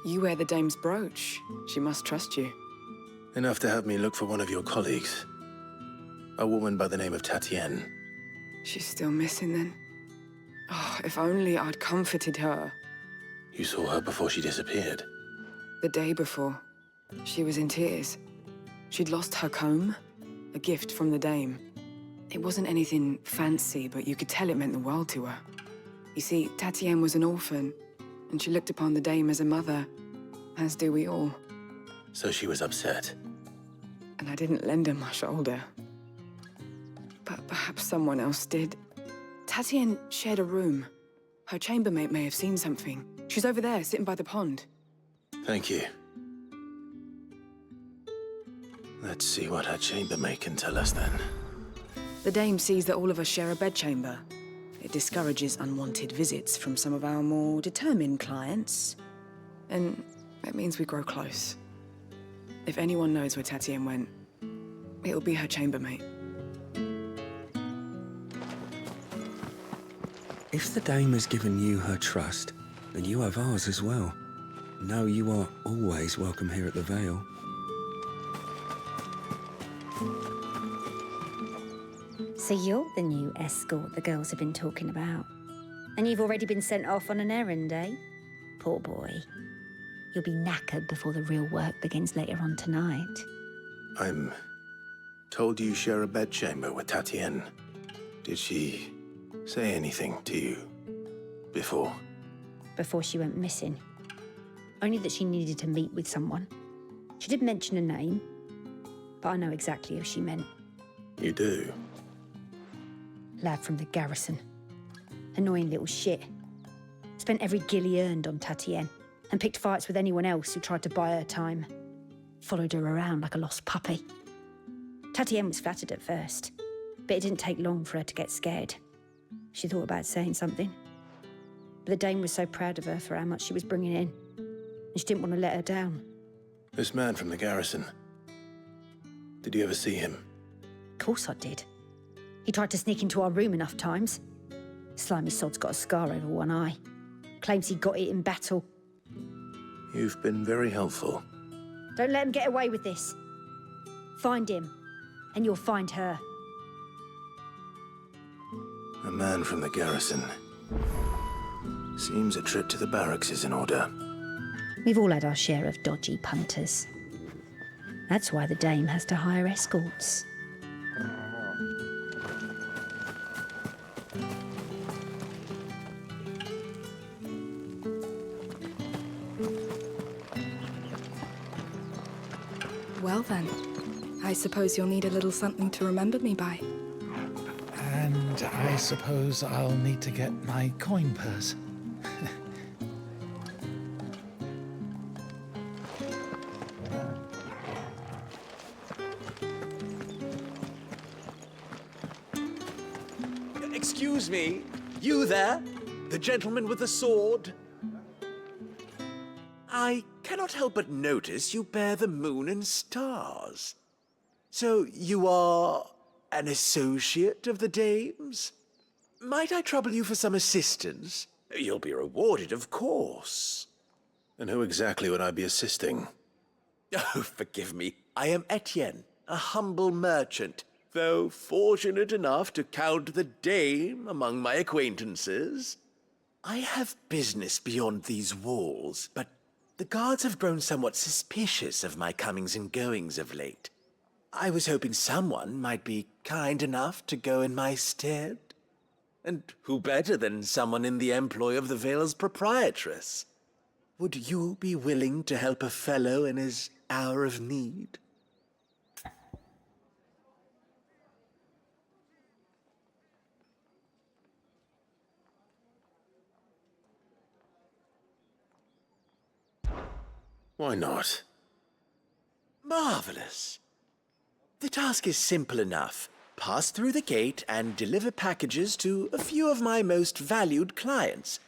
You wear the dame's brooch. She must trust you. Enough to have me look for one of your colleagues. A woman by the name of Tatienne. She's still missing then? Oh, if only I'd comforted her. You saw her before she disappeared? The day before. She was in tears. She'd lost her comb, a gift from the dame. It wasn't anything fancy, but you could tell it meant the world to her. You see, Tatienne was an orphan, and she looked upon the dame as a mother, as do we all. So she was upset. And I didn't lend her my shoulder. But perhaps someone else did. Tatienne shared a room. Her chambermaid may have seen something. She's over there, sitting by the pond. Thank you. Let's see what her chambermaid can tell us then. The dame sees that all of us share a bedchamber. It discourages unwanted visits from some of our more determined clients. And it means we grow close. If anyone knows where Tatienne went, it'll be her chambermaid. If the dame has given you her trust, then you have ours as well. Know you are always welcome here at the Vale. So you're the new escort the girls have been talking about. And you've already been sent off on an errand, eh? Poor boy. You'll be knackered before the real work begins later on tonight. I'm told you share a bedchamber with Tatienne. Did she say anything to you before? Before she went missing. Only that she needed to meet with someone. She did mention a name, but I know exactly who she meant. You do? Lad from the garrison. Annoying little shit. Spent every guil he earned on Tatienne, and picked fights with anyone else who tried to buy her time. Followed her around like a lost puppy. Tatienne was flattered at first, but it didn't take long for her to get scared. She thought about saying something. But the dame was so proud of her for how much she was bringing in, and she didn't want to let her down. This man from the garrison. Did you ever see him? Of course I did. He tried to sneak into our room enough times. Slimy sod's got a scar over one eye. Claims he got it in battle. You've been very helpful. Don't let him get away with this. Find him, and you'll find her. A man from the garrison. Seems a trip to the barracks is in order. We've all had our share of dodgy punters. That's why the dame has to hire escorts. Well then, I suppose you'll need a little something to remember me by. And I suppose I'll need to get my coin purse. Excuse me, you there? The gentleman with the sword? I cannot help but notice you bear the moon and stars. So you are an associate of the dame's? Might I trouble you for some assistance? You'll be rewarded, of course. And who exactly would I be assisting? Oh, forgive me. I am Etienne, a humble merchant, though fortunate enough to count the dame among my acquaintances. I have business beyond these walls, but the guards have grown somewhat suspicious of my comings and goings of late. I was hoping someone might be kind enough to go in my stead. And who better than someone in the employ of the Vale's proprietress? Would you be willing to help a fellow in his hour of need? Why not? Marvelous. The task is simple enough. Pass through the gate and deliver packages to a few of my most valued clients.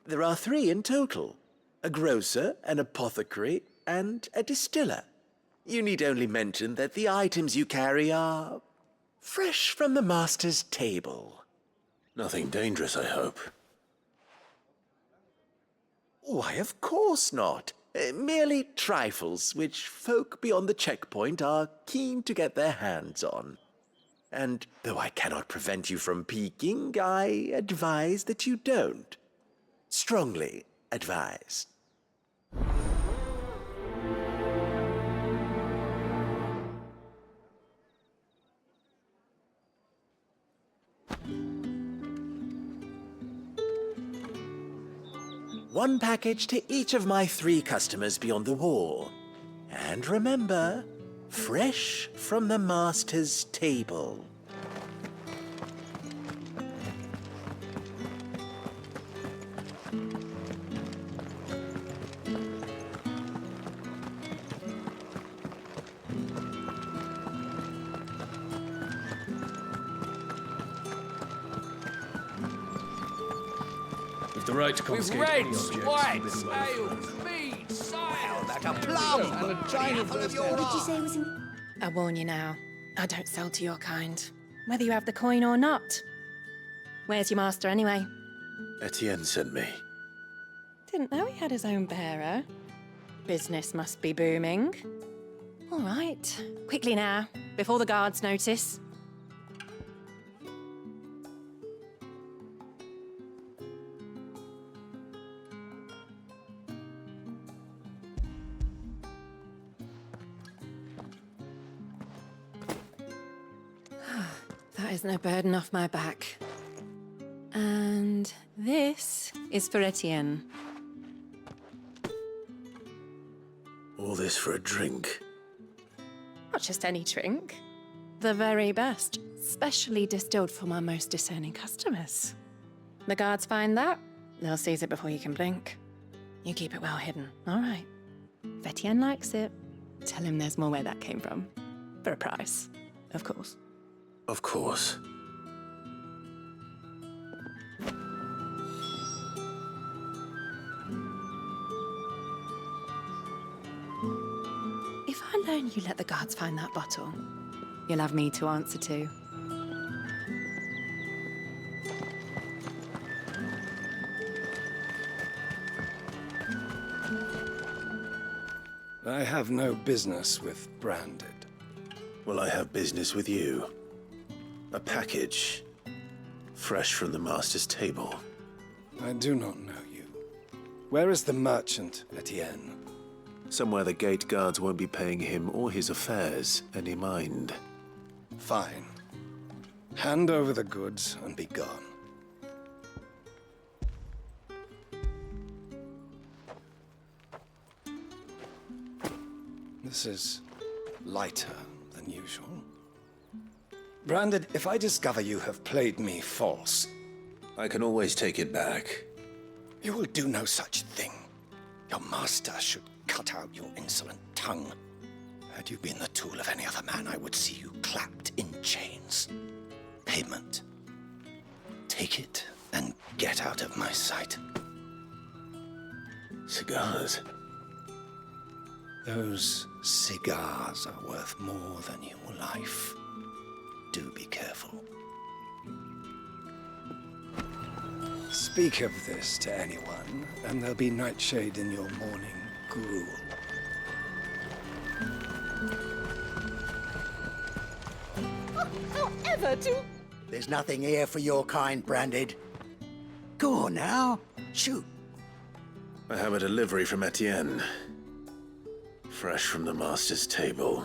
There are 3 in total. A grocer, an apothecary, and a distiller. You need only mention that the items you carry are fresh from the master's table. Nothing dangerous, I hope. Why, of course not. Merely trifles which folk beyond the checkpoint are keen to get their hands on. And though I cannot prevent you from peeking, I advise that you don't. Strongly advise. One package to each of my 3 customers beyond the wall. And remember, fresh from the master's table. The right to confiscate any objects whites, forbidden by the ales, mead, cider, That a plum! and a china Apple of first your hand. Did you say it was in... I warn you now, I don't sell to your kind, whether you have the coin or not. Where's your master anyway? Etienne sent me. Didn't know he had his own bearer. Business must be booming. All right, quickly now, before the guards notice. That is no burden off my back. And this is for Etienne. All this for a drink. Not just any drink. The very best, specially distilled for my most discerning customers. The guards find that, they'll seize it before you can blink. You keep it well hidden, all right? If Etienne likes it, tell him there's more where that came from. For a price, of course. Of course. If I learn you let the guards find that bottle, you'll have me to answer to. I have no business with Branded. Well, I have business with you. A package. Fresh from the master's table. I do not know you. Where is the merchant, Etienne? Somewhere the gate guards won't be paying him or his affairs any mind. Fine. Hand over the goods and be gone. This is lighter than usual. Branded, if I discover you have played me false, I can always take it back. you will do no such thing. Your master should cut out your insolent tongue. Had you been the tool of any other man, I would see you clapped in chains. Payment. Take it and get out of my sight. Cigars. Those cigars are worth more than your life. Do be careful. Speak of this to anyone, and there'll be nightshade in your morning gruel. However, there's nothing here for your kind, Branded. Go on now. Shoot. I have a delivery from Etienne. Fresh from the master's table.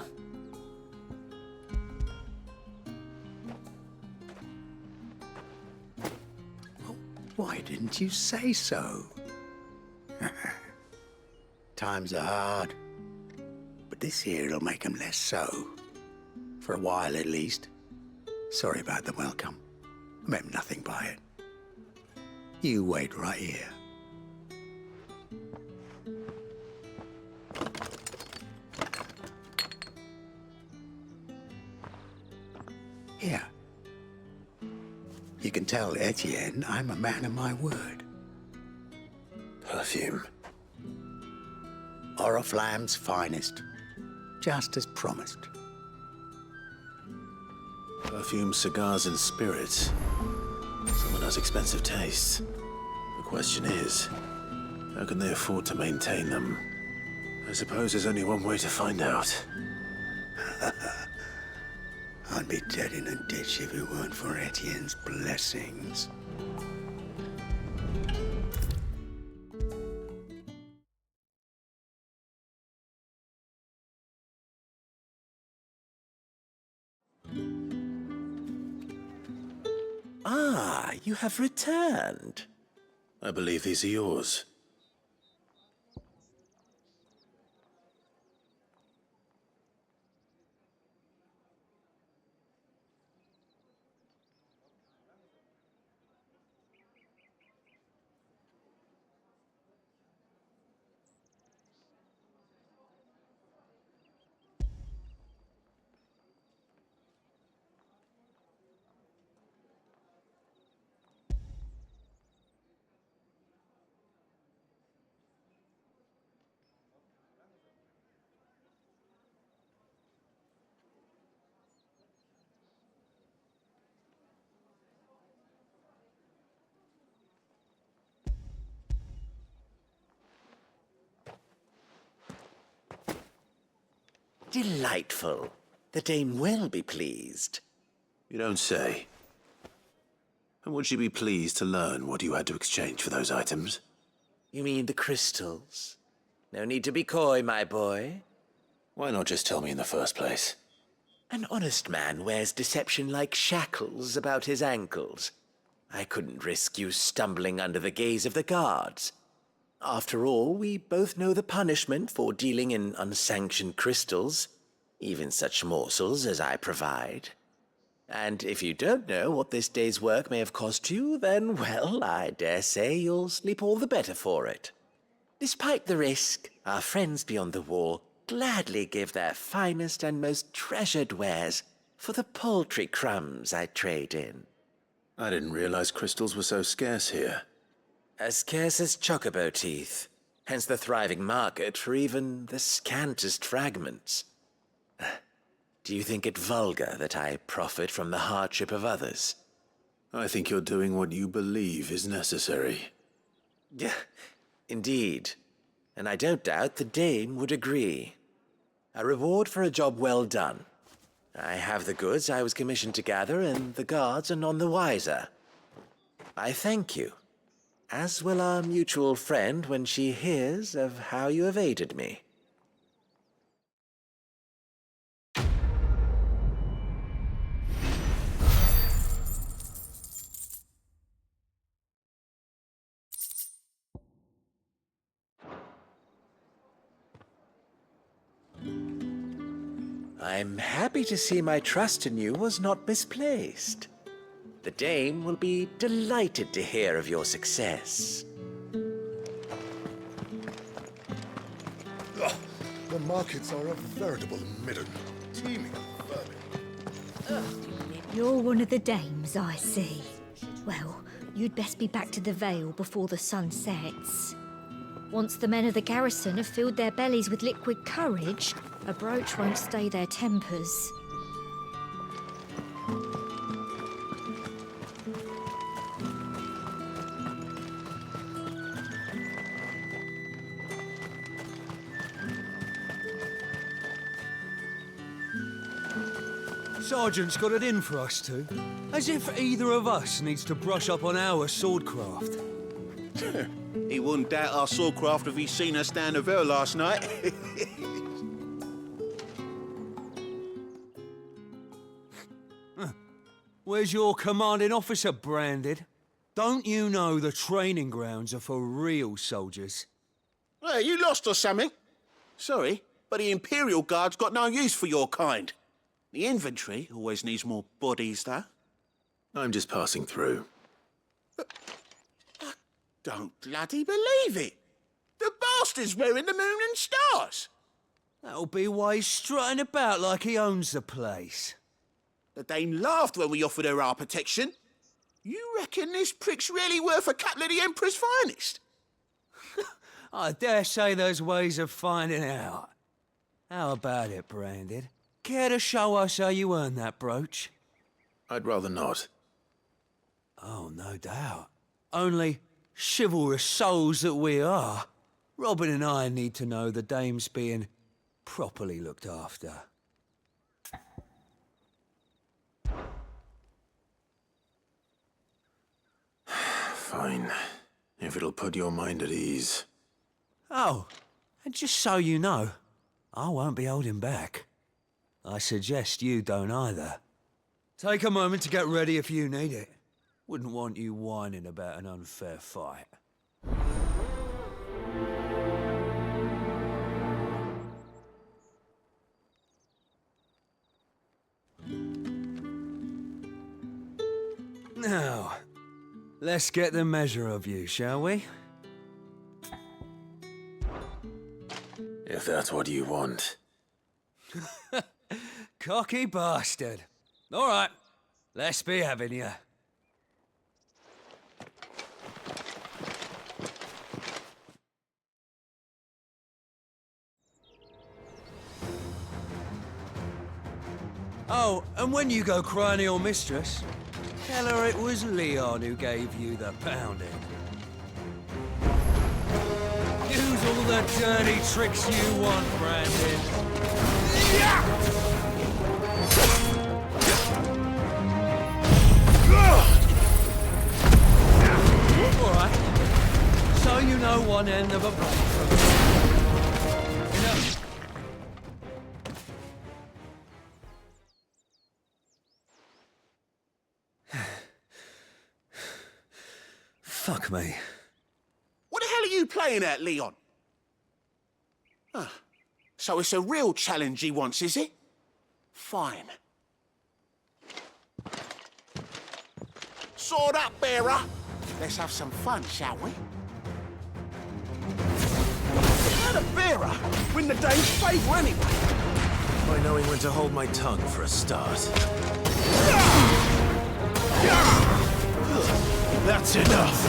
Why didn't you say so? Times are hard. But this here'll make 'em less so. For a while, at least. Sorry about the welcome. I meant nothing by it. You wait right here. Here. You can tell Etienne I'm a man of my word. Perfume. Oriflamme's finest. Just as promised. Perfume, cigars, and spirits. Someone has expensive tastes. The question is, how can they afford to maintain them? I suppose there's only one way to find out. I'd be dead in a ditch if it weren't for Etienne's blessings. Ah, you have returned. I believe these are yours. Delightful. The dame will be pleased. You don't say. And would she be pleased to learn what you had to exchange for those items? You mean the crystals? No need to be coy, my boy. Why not just tell me in the first place? An honest man wears deception like shackles about his ankles. I couldn't risk you stumbling under the gaze of the guards. After all, we both know the punishment for dealing in unsanctioned crystals, even such morsels as I provide. And if you don't know what this day's work may have cost you, then, well, I dare say you'll sleep all the better for it. Despite the risk, our friends beyond the wall gladly give their finest and most treasured wares for the paltry crumbs I trade in. I didn't realize crystals were so scarce here. As scarce as chocobo teeth, hence the thriving market for even the scantest fragments. Do you think it vulgar that I profit from the hardship of others? I think you're doing what you believe is necessary. Yeah, indeed. And I don't doubt the dame would agree. A reward for a job well done. I have the goods I was commissioned to gather, and the guards are none the wiser. I thank you, as will our mutual friend when she hears of how you have aided me. I'm happy to see my trust in you was not misplaced. The dame will be delighted to hear of your success. The markets are a veritable midden, teeming of vermin. You're one of the dames, I see. Well, you'd best be back to the Vale before the sun sets. Once the men of the garrison have filled their bellies with liquid courage, a brooch won't stay their tempers. Sergeant's got it in for us two. As if either of us needs to brush up on our swordcraft. He wouldn't doubt our swordcraft if he'd seen us down the Vale last night. Where's your commanding officer branded? Don't you know the training grounds are for real soldiers? Hey, you lost or something? Sorry, but the Imperial Guard's got no use for your kind. The infantry always needs more bodies, though. I'm just passing through. I don't bloody believe it. The bastard's wearing the moon and stars. That'll be why he's strutting about like he owns the place. The dame laughed when we offered her our protection. You reckon this prick's really worth a couple of the Emperor's finest? I dare say there's ways of finding out. How about it, Branded? Care to show us how you earned that brooch? I'd rather not. Oh, no doubt. Only chivalrous souls that we are. Robin and I need to know the dame's being properly looked after. Fine. If it'll put your mind at ease. Oh, and just so you know, I won't be holding back. I suggest you don't either. Take a moment to get ready if you need it. Wouldn't want you whining about an unfair fight. Now, let's get the measure of you, shall we? If that's what you want. Cocky bastard. All right, let's be having you. Oh, and when you go crying to your mistress, tell her it was Leon who gave you the pounding. Use all the dirty tricks you want, Brandon. All right. So you know one end of a blade from the other. Enough. Fuck me. What the hell are you playing at, Leon? Huh. So it's a real challenge he wants, is it? Fine. Sword up, bearer. Let's have some fun, shall we? How the bearer win the dame's favour anyway? By knowing when to hold my tongue for a start. That's enough!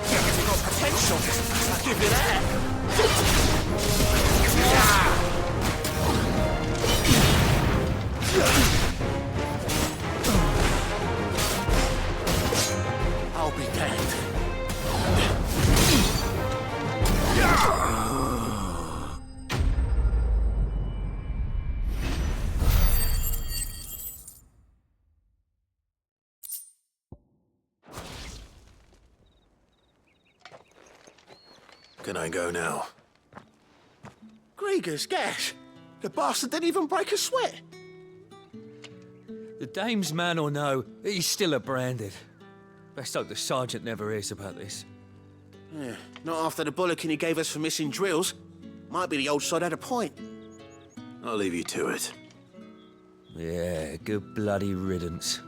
You've got potential. I'll give you that. I'll be damned. Can I go now? Grieger's gas. The bastard didn't even break a sweat. The dame's man or no, he's still a branded. Best hope the sergeant never hears about this. Yeah, not after the bullocking he gave us for missing drills. Might be the old sod had a point. I'll leave you to it. Yeah, good bloody riddance.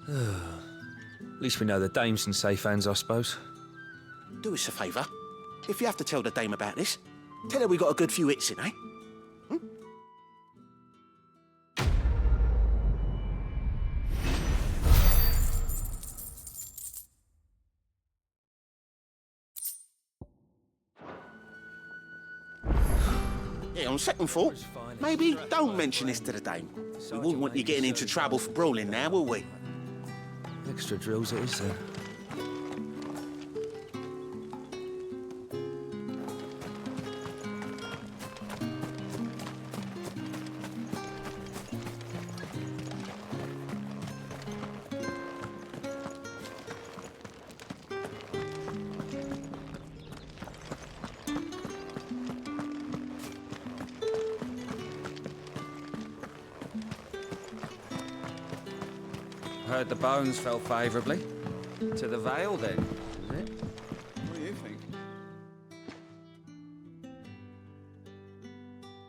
At least we know the dame's in safe hands, I suppose. Do us a favour. If you have to tell the dame about this, tell her we got a good few hits in, eh? Yeah, on second thought, maybe don't mention this to the dame. We wouldn't want you getting into trouble for brawling now, will we? Extra drills it is, then. Heard the bones fell favourably. To the Vale, then, is it? What do you think?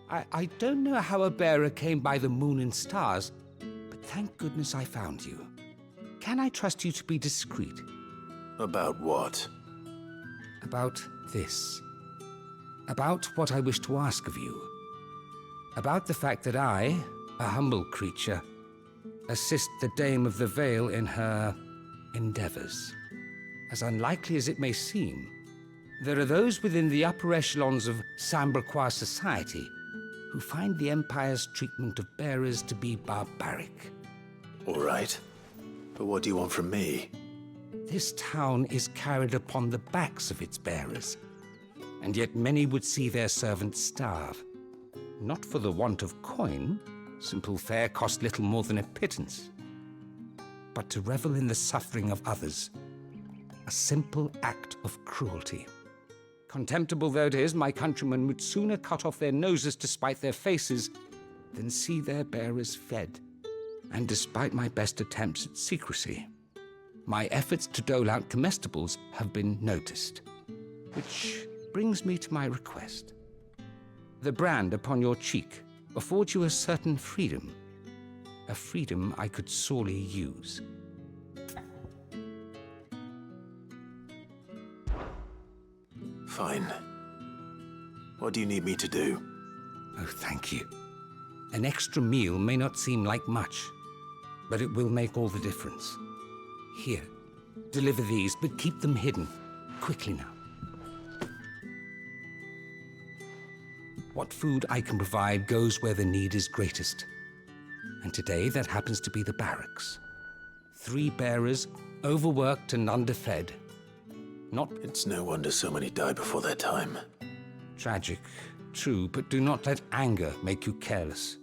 I don't know how a bearer came by the moon and stars, but thank goodness I found you. Can I trust you to be discreet? About what? About this. About what I wish to ask of you. About the fact that I, a humble creature, assist the Dame of the Vale in her endeavors. As unlikely as it may seem, there are those within the upper echelons of Samberquois society who find the Empire's treatment of bearers to be barbaric. All right. But what do you want from me? This town is carried upon the backs of its bearers, and yet many would see their servants starve. Not for the want of coin, simple fare cost little more than a pittance, but to revel in the suffering of others, a simple act of cruelty. Contemptible though it is, my countrymen would sooner cut off their noses to spite their faces than see their bearers fed. And despite my best attempts at secrecy, my efforts to dole out comestibles have been noticed. Which brings me to my request. The brand upon your cheek affords you a certain freedom, a freedom I could sorely use. Fine. What do you need me to do? Oh, thank you. An extra meal may not seem like much, but it will make all the difference. Here, deliver these, but keep them hidden. Quickly now. What food I can provide goes where the need is greatest. And today, that happens to be the barracks. 3 bearers, overworked and underfed. It's no wonder so many die before their time. Tragic, true, but do not let anger make you careless.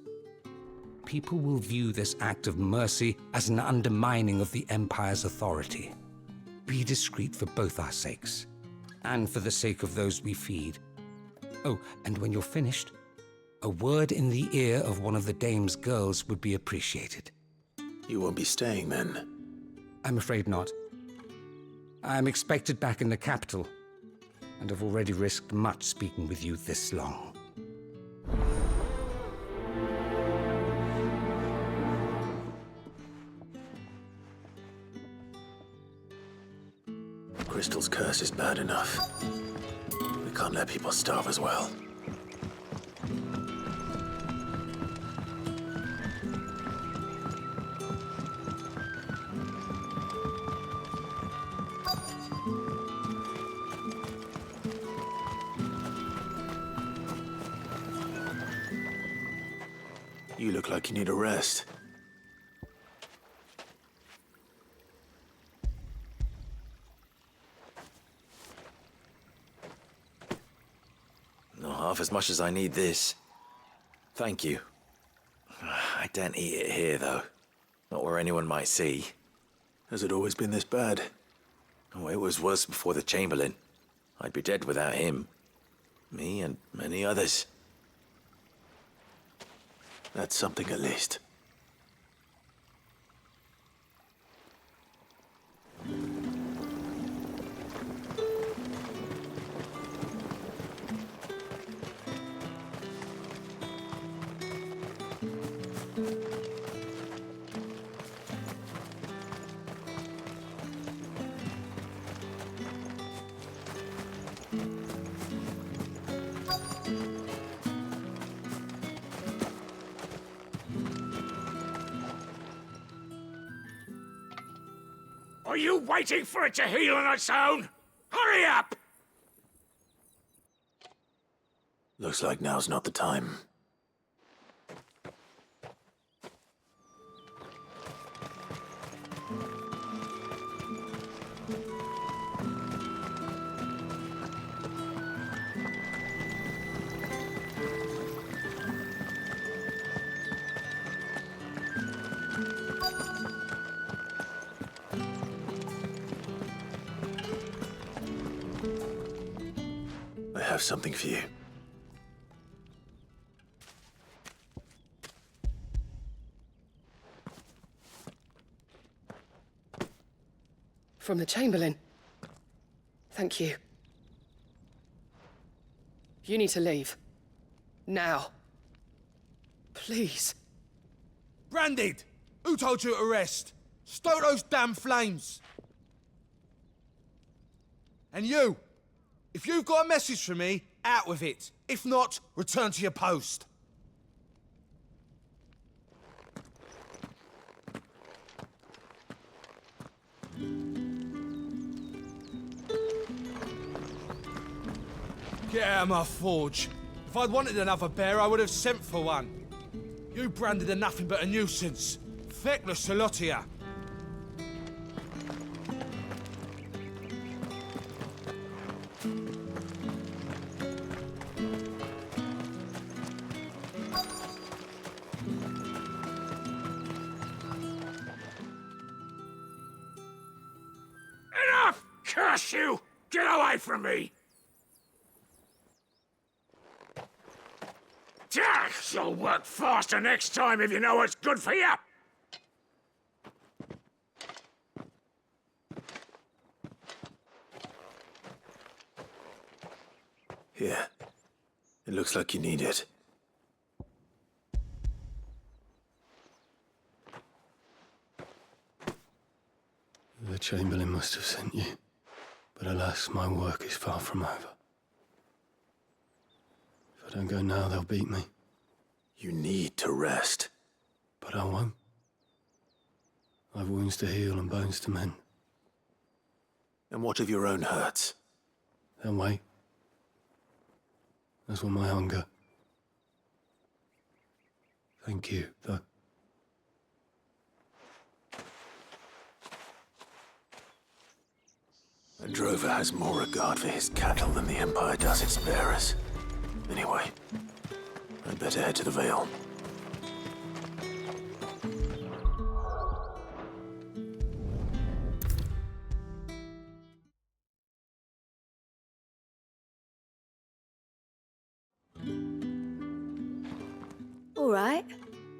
People will view this act of mercy as an undermining of the Empire's authority. Be discreet for both our sakes, and for the sake of those we feed. Oh, and when you're finished, a word in the ear of one of the dame's girls would be appreciated. You won't be staying then? I'm afraid not. I'm expected back in the capital, and have already risked much speaking with you this long. Crystal's curse is bad enough. We can't let people starve as well. You look like you need a rest. Not half as much as I need this. Thank you. I don't eat it here, though. Not where anyone might see. Has it always been this bad? Oh, it was worse before the Chamberlain. I'd be dead without him. Me and many others. That's something at least. Are you waiting for it to heal on its own? Hurry up! Looks like now's not the time. I have something for you. From the Chamberlain. Thank you. You need to leave. Now. Please. Branded! Who told you to rest? Stoke those damn flames! And you! If you've got a message for me, out with it. If not, return to your post. Get out of my forge. If I'd wanted another bear, I would have sent for one. You branded are nothing but a nuisance. Feckless a lot of you. Curse you! Get away from me! You'll work faster next time if you know what's good for you! Here. It looks like you need it. The Chamberlain must have sent you. But alas, my work is far from over. If I don't go now, they'll beat me. You need to rest. But I won't. I've wounds to heal and bones to mend. And what of your own hurts? They'll wait. As will my hunger. Thank you, though. A drover has more regard for his cattle than the Empire does its bearers. Anyway, I'd better head to the Vale. All right.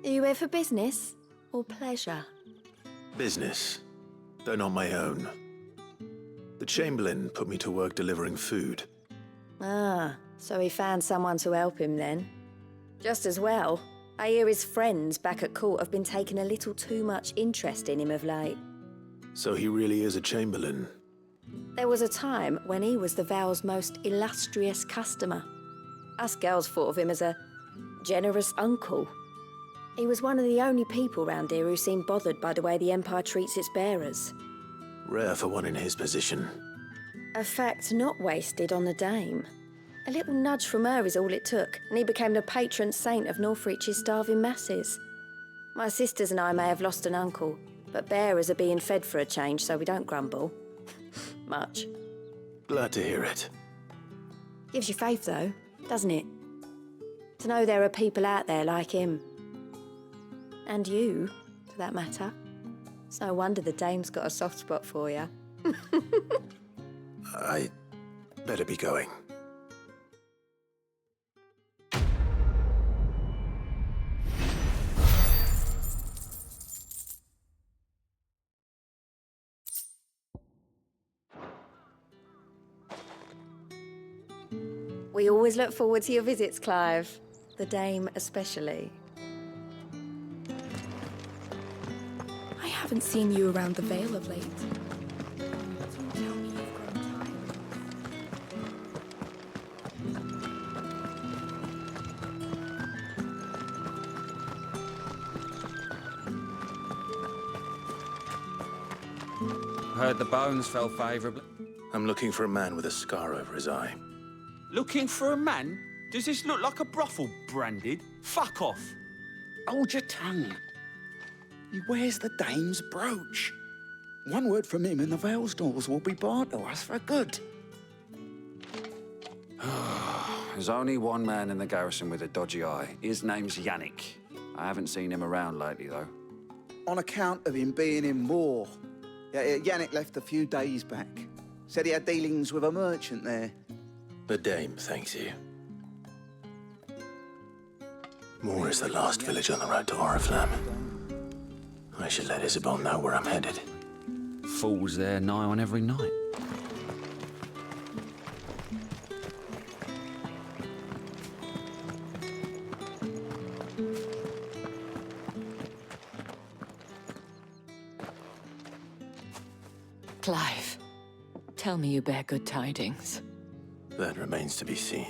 Are you here for business or pleasure? Business, though not my own. The Chamberlain put me to work delivering food. Ah, so he found someone to help him then. Just as well. I hear his friends back at court have been taking a little too much interest in him of late. So he really is a Chamberlain? There was a time when he was the Vale's most illustrious customer. Us girls thought of him as a generous uncle. He was one of the only people round here who seemed bothered by the way the Empire treats its bearers. Rare for one in his position. A fact not wasted on the dame. A little nudge from her is all it took, and he became the patron saint of Northreach's starving masses. My sisters and I may have lost an uncle, but bearers are being fed for a change, so we don't grumble. Much. Glad to hear it. Gives you faith, though, doesn't it? To know there are people out there like him. And you, for that matter. It's no wonder the dame's got a soft spot for you. I better be going. We always look forward to your visits, Clive. The dame especially. I haven't seen you around the Vale of late. Heard the bones fell favourably. I'm looking for a man with a scar over his eye. Looking for a man? Does this look like a brothel branded? Fuck off. Hold your tongue. He wears the dame's brooch. One word from him and the Vale's doors will be barred to us for good. There's only one man in the garrison with a dodgy eye. His name's Yannick. I haven't seen him around lately, though. On account of him being in war. Yannick left a few days back. Said he had dealings with a merchant there. The dame thanks you. Moor is the last village on the road to Oriflamme. I should let Isabel know where I'm headed. Fools there nigh on every night. Clive, tell me you bear good tidings. That remains to be seen.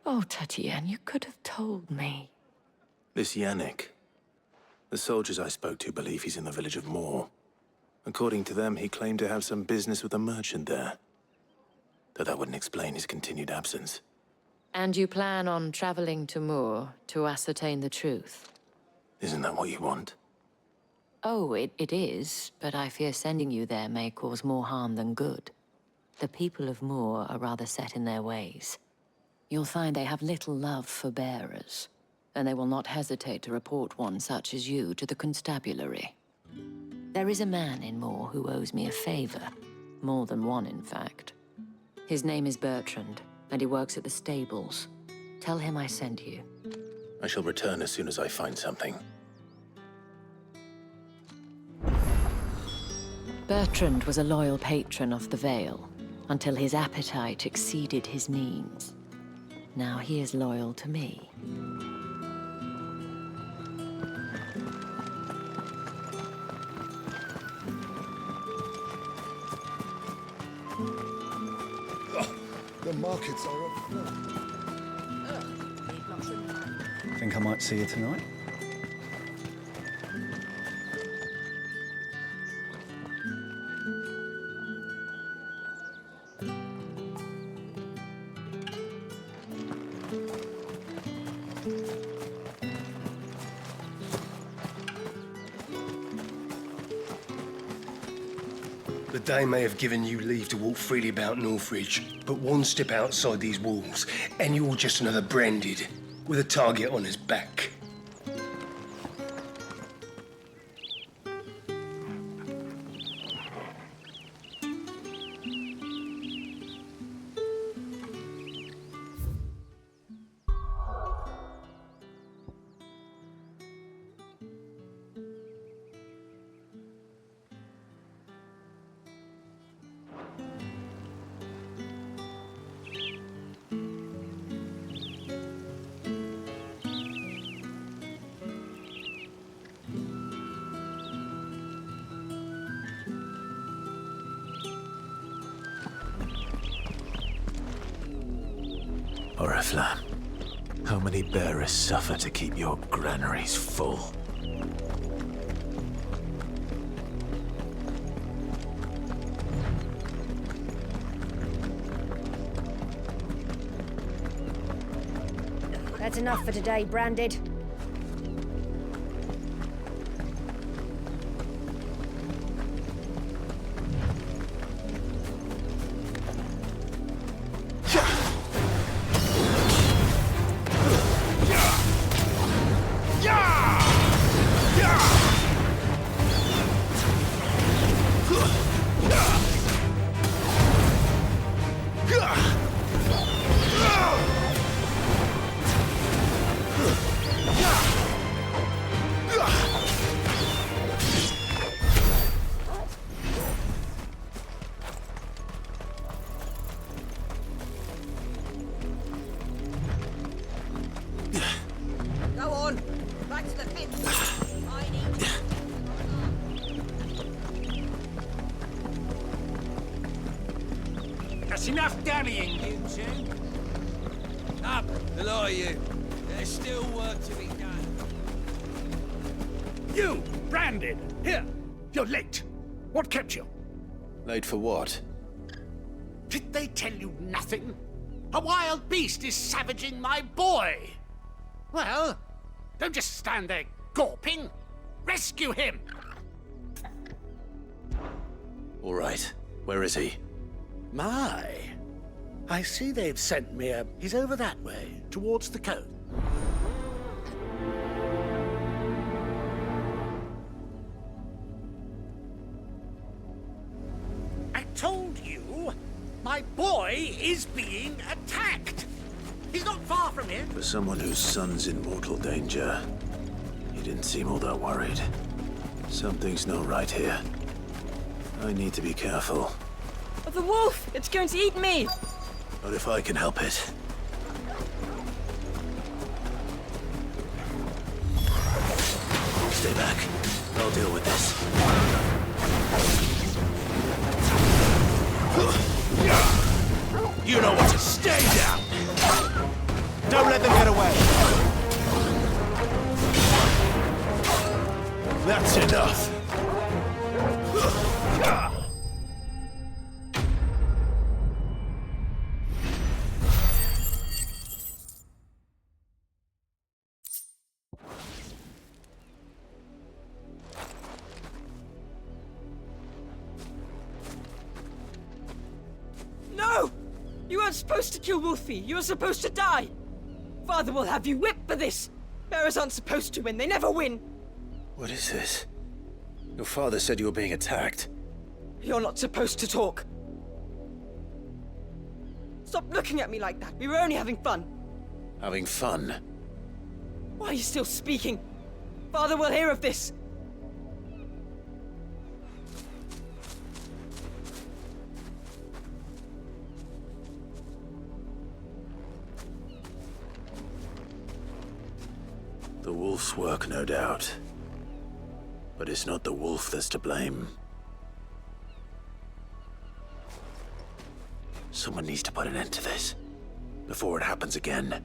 Oh, Tatienne, you could have told me. This Yannick. The soldiers I spoke to believe he's in the village of Moor. According to them, he claimed to have some business with a merchant there. Though that wouldn't explain his continued absence. And you plan on traveling to Moor to ascertain the truth? Isn't that what you want? Oh, it is, but I fear sending you there may cause more harm than good. the people of Moor are rather set in their ways. You'll find they have little love for bearers, and they will not hesitate to report one such as you to the constabulary. There is a man in Moor who owes me a favor. More than one, in fact. His name is Bertrand, and he works at the stables. Tell him I sent you. I shall return as soon as I find something. Bertrand was a loyal patron of the Vale, until his appetite exceeded his means. Now he is loyal to me. The markets are afloat. Think I might see you tonight? The Dane may have given you leave to walk freely about Northreach, but one step outside these walls, and you're just another branded, with a target on his back. Oriflamme, how many bearers suffer to keep your granaries full? That's enough for today, Branded. That's enough dallying, you two. Up, the lot of you. There's still work to be done. You, Branded, here. You're late. What kept you? Late for what? Did they tell you nothing? A wild beast is savaging my boy. Well, don't just stand there gawping. Rescue him. All right. Where is he? My. I see they've sent me a... He's over that way, towards the coast. I told you, my boy is being attacked. He's not far from here. For someone whose son's in mortal danger, he didn't seem all that worried. Something's not right here. I need to be careful. The wolf! It's going to eat me! Not if I can help it. Stay back. I'll deal with this. You know what to stay down! Don't let them get away! That's enough! weren't supposed to kill Wolfie. You were supposed to die. Father will have you whipped for this. Bearers aren't supposed to win. They never win. What is this? Your father said you were being attacked. You're not supposed to talk. Stop looking at me like that. We were only having fun. Having fun? Why are you still speaking? Father will hear of this. The wolf's work, no doubt. But it's not the wolf that's to blame. Someone needs to put an end to this, before it happens again.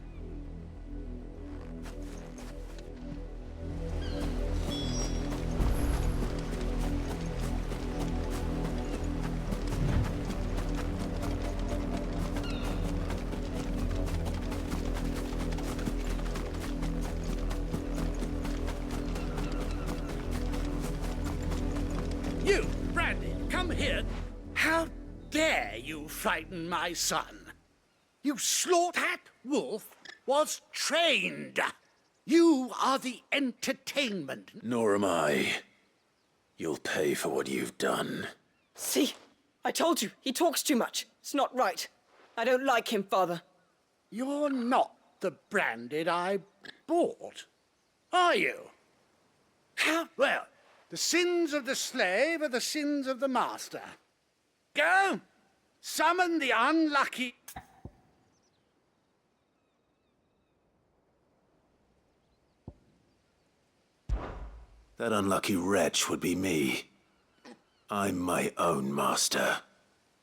You, Brandy, come here. How dare you frighten my son? You slaughter that wolf was trained. You are the entertainment. Nor am I. You'll pay for what you've done. See? I told you, he talks too much. It's not right. I don't like him, Father. You're not the Branded I bought, are you? How? Well, the sins of the slave are the sins of the master. Go! Summon the unlucky... That unlucky wretch would be me. I'm my own master.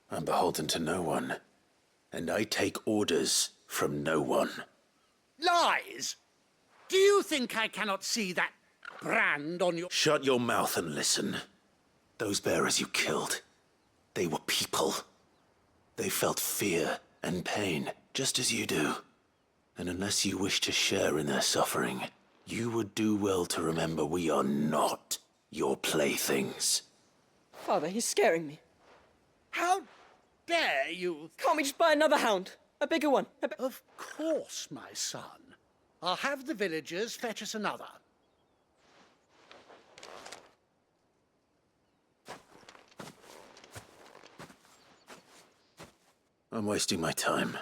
I'm beholden to no one. And I take orders from no one. Lies! Do you think I cannot see that brand on your... Shut your mouth and listen. Those bearers you killed, they were people. They felt fear and pain, just as you do. And unless you wish to share in their suffering, you would do well to remember we are not your playthings. Father, he's scaring me. How dare you? Can't we just buy another hound? A bigger one? Of course, my son. I'll have the villagers fetch us another. I'm wasting my time.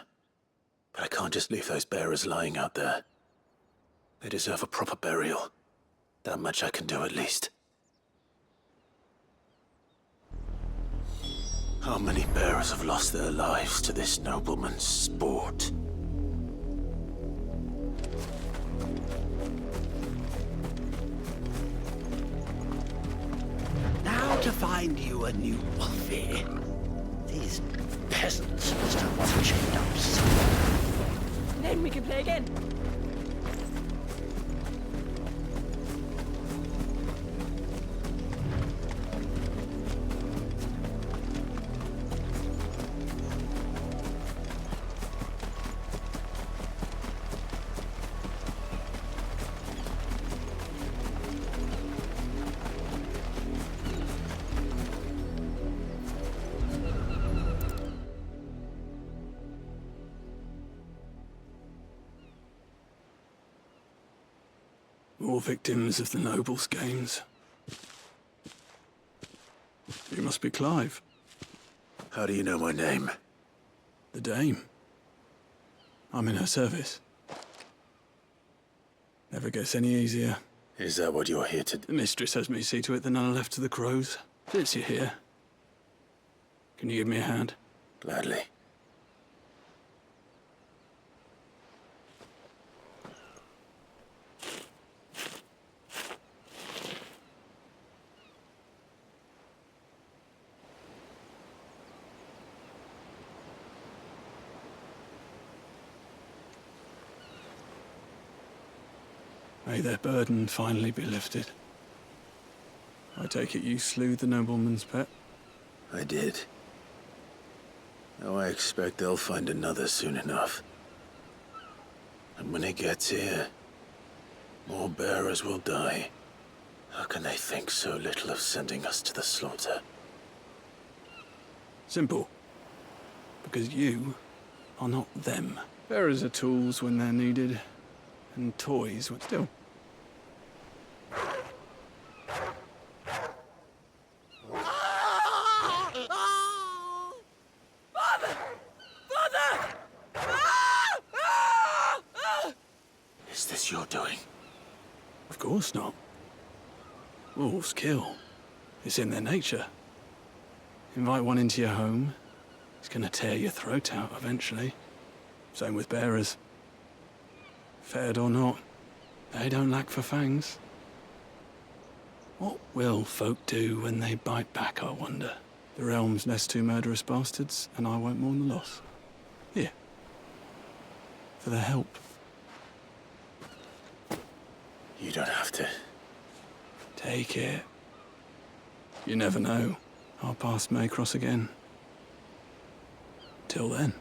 But I can't just leave those bearers lying out there. They deserve a proper burial. That much I can do at least. How many bearers have lost their lives to this nobleman's sport? Now to find you a new Wolfie. These peasants must have chained up somewhere. Then we can play again. All victims of the nobles' games. You must be Clive. How do you know my name? The Dame. I'm in her service. Never gets any easier. Is that what you're here to do? The mistress has me see to it that none are left to the crows. Since you're here, can you give me a hand? Gladly. May their burden finally be lifted. I take it you slew the nobleman's pet? I did. Now I expect they'll find another soon enough. And when it gets here, more bearers will die. How can they think so little of sending us to the slaughter? Simple. Because you are not them. Bearers are tools when they're needed, and toys when still. Is this your doing? Of course not. Wolves kill. It's in their nature. Invite one into your home, it's gonna tear your throat out eventually. Same with bearers. Fed or not, they don't lack for fangs. What will folk do when they bite back, I wonder? The realm's less two murderous bastards, and I won't mourn the loss. Here. For their help. You don't have to. Take it. You never know. Our paths may cross again. Till then.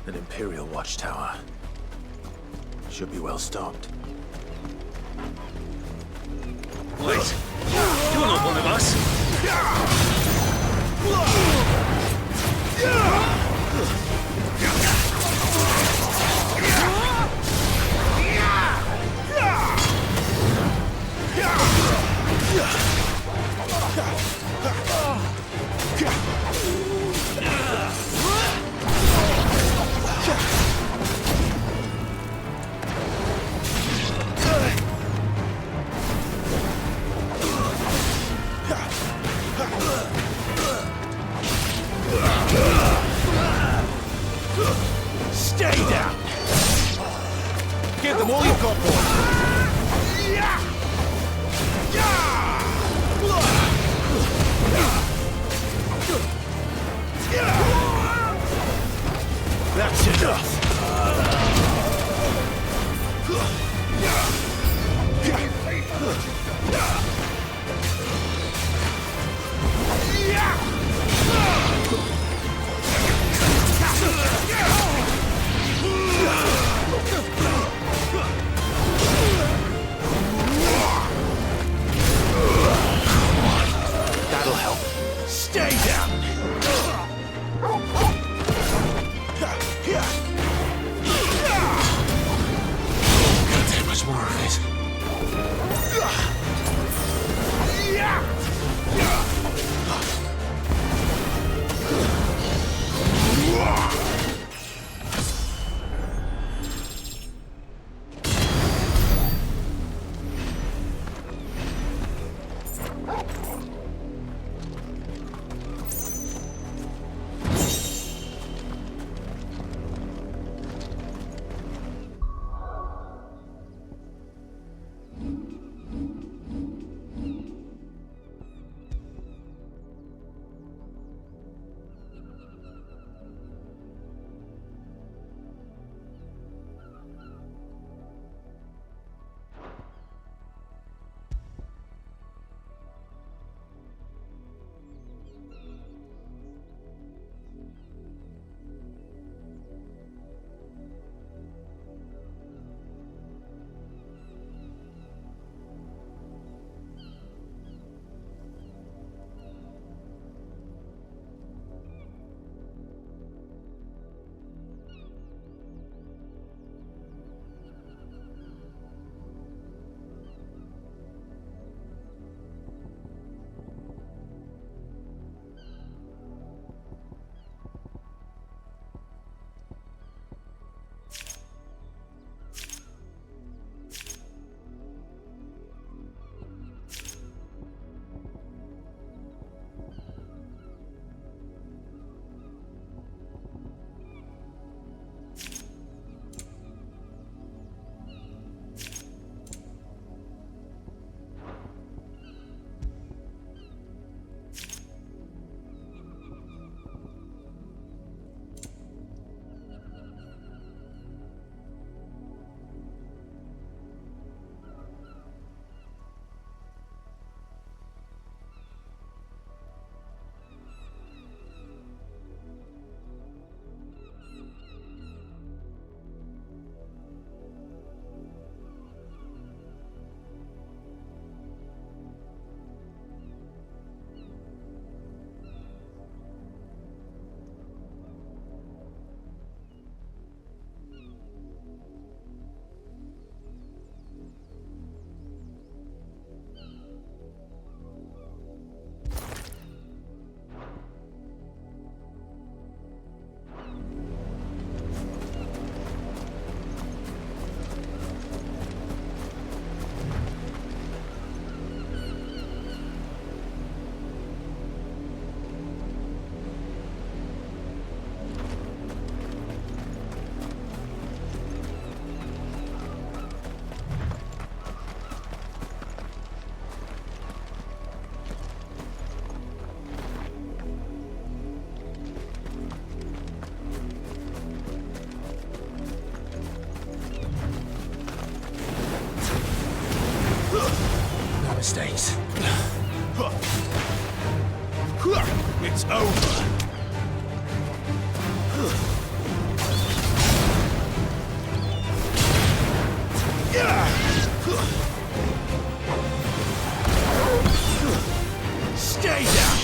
An Imperial watchtower. Should be well stocked. Wait! You're not one of us! Stay down! Give them all you've got, boy! That's enough! That'll help. Stay down! Can't take much more of it. It's over. Stay down!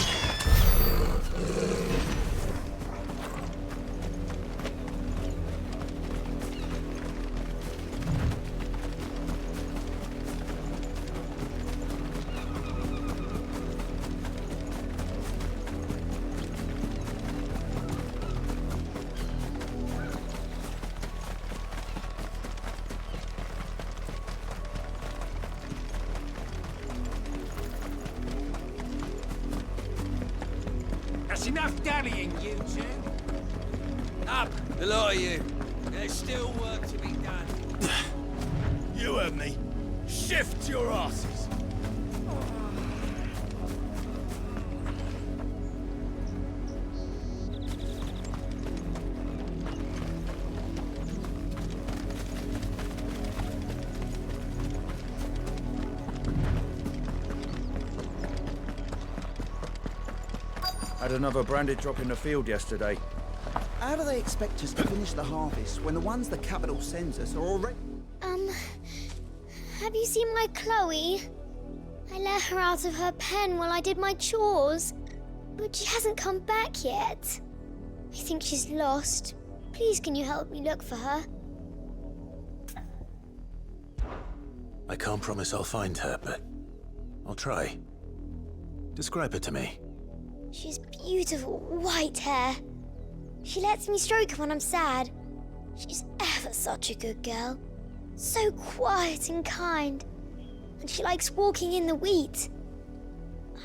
That's enough dallying, you two. Up, the lot of you. There's still work to be done. You heard me. Shift your asses. Had another branded drop in the field yesterday. How do they expect us to finish the harvest when the ones the capital sends us are already... Have you seen my Chloe? I let her out of her pen while I did my chores, but she hasn't come back yet. I think she's lost. Please, can you help me look for her? I can't promise I'll find her, but I'll try. Describe her to me. She's beautiful white hair. She lets me stroke her when I'm sad. She's ever such a good girl. So quiet and kind. And she likes walking in the wheat.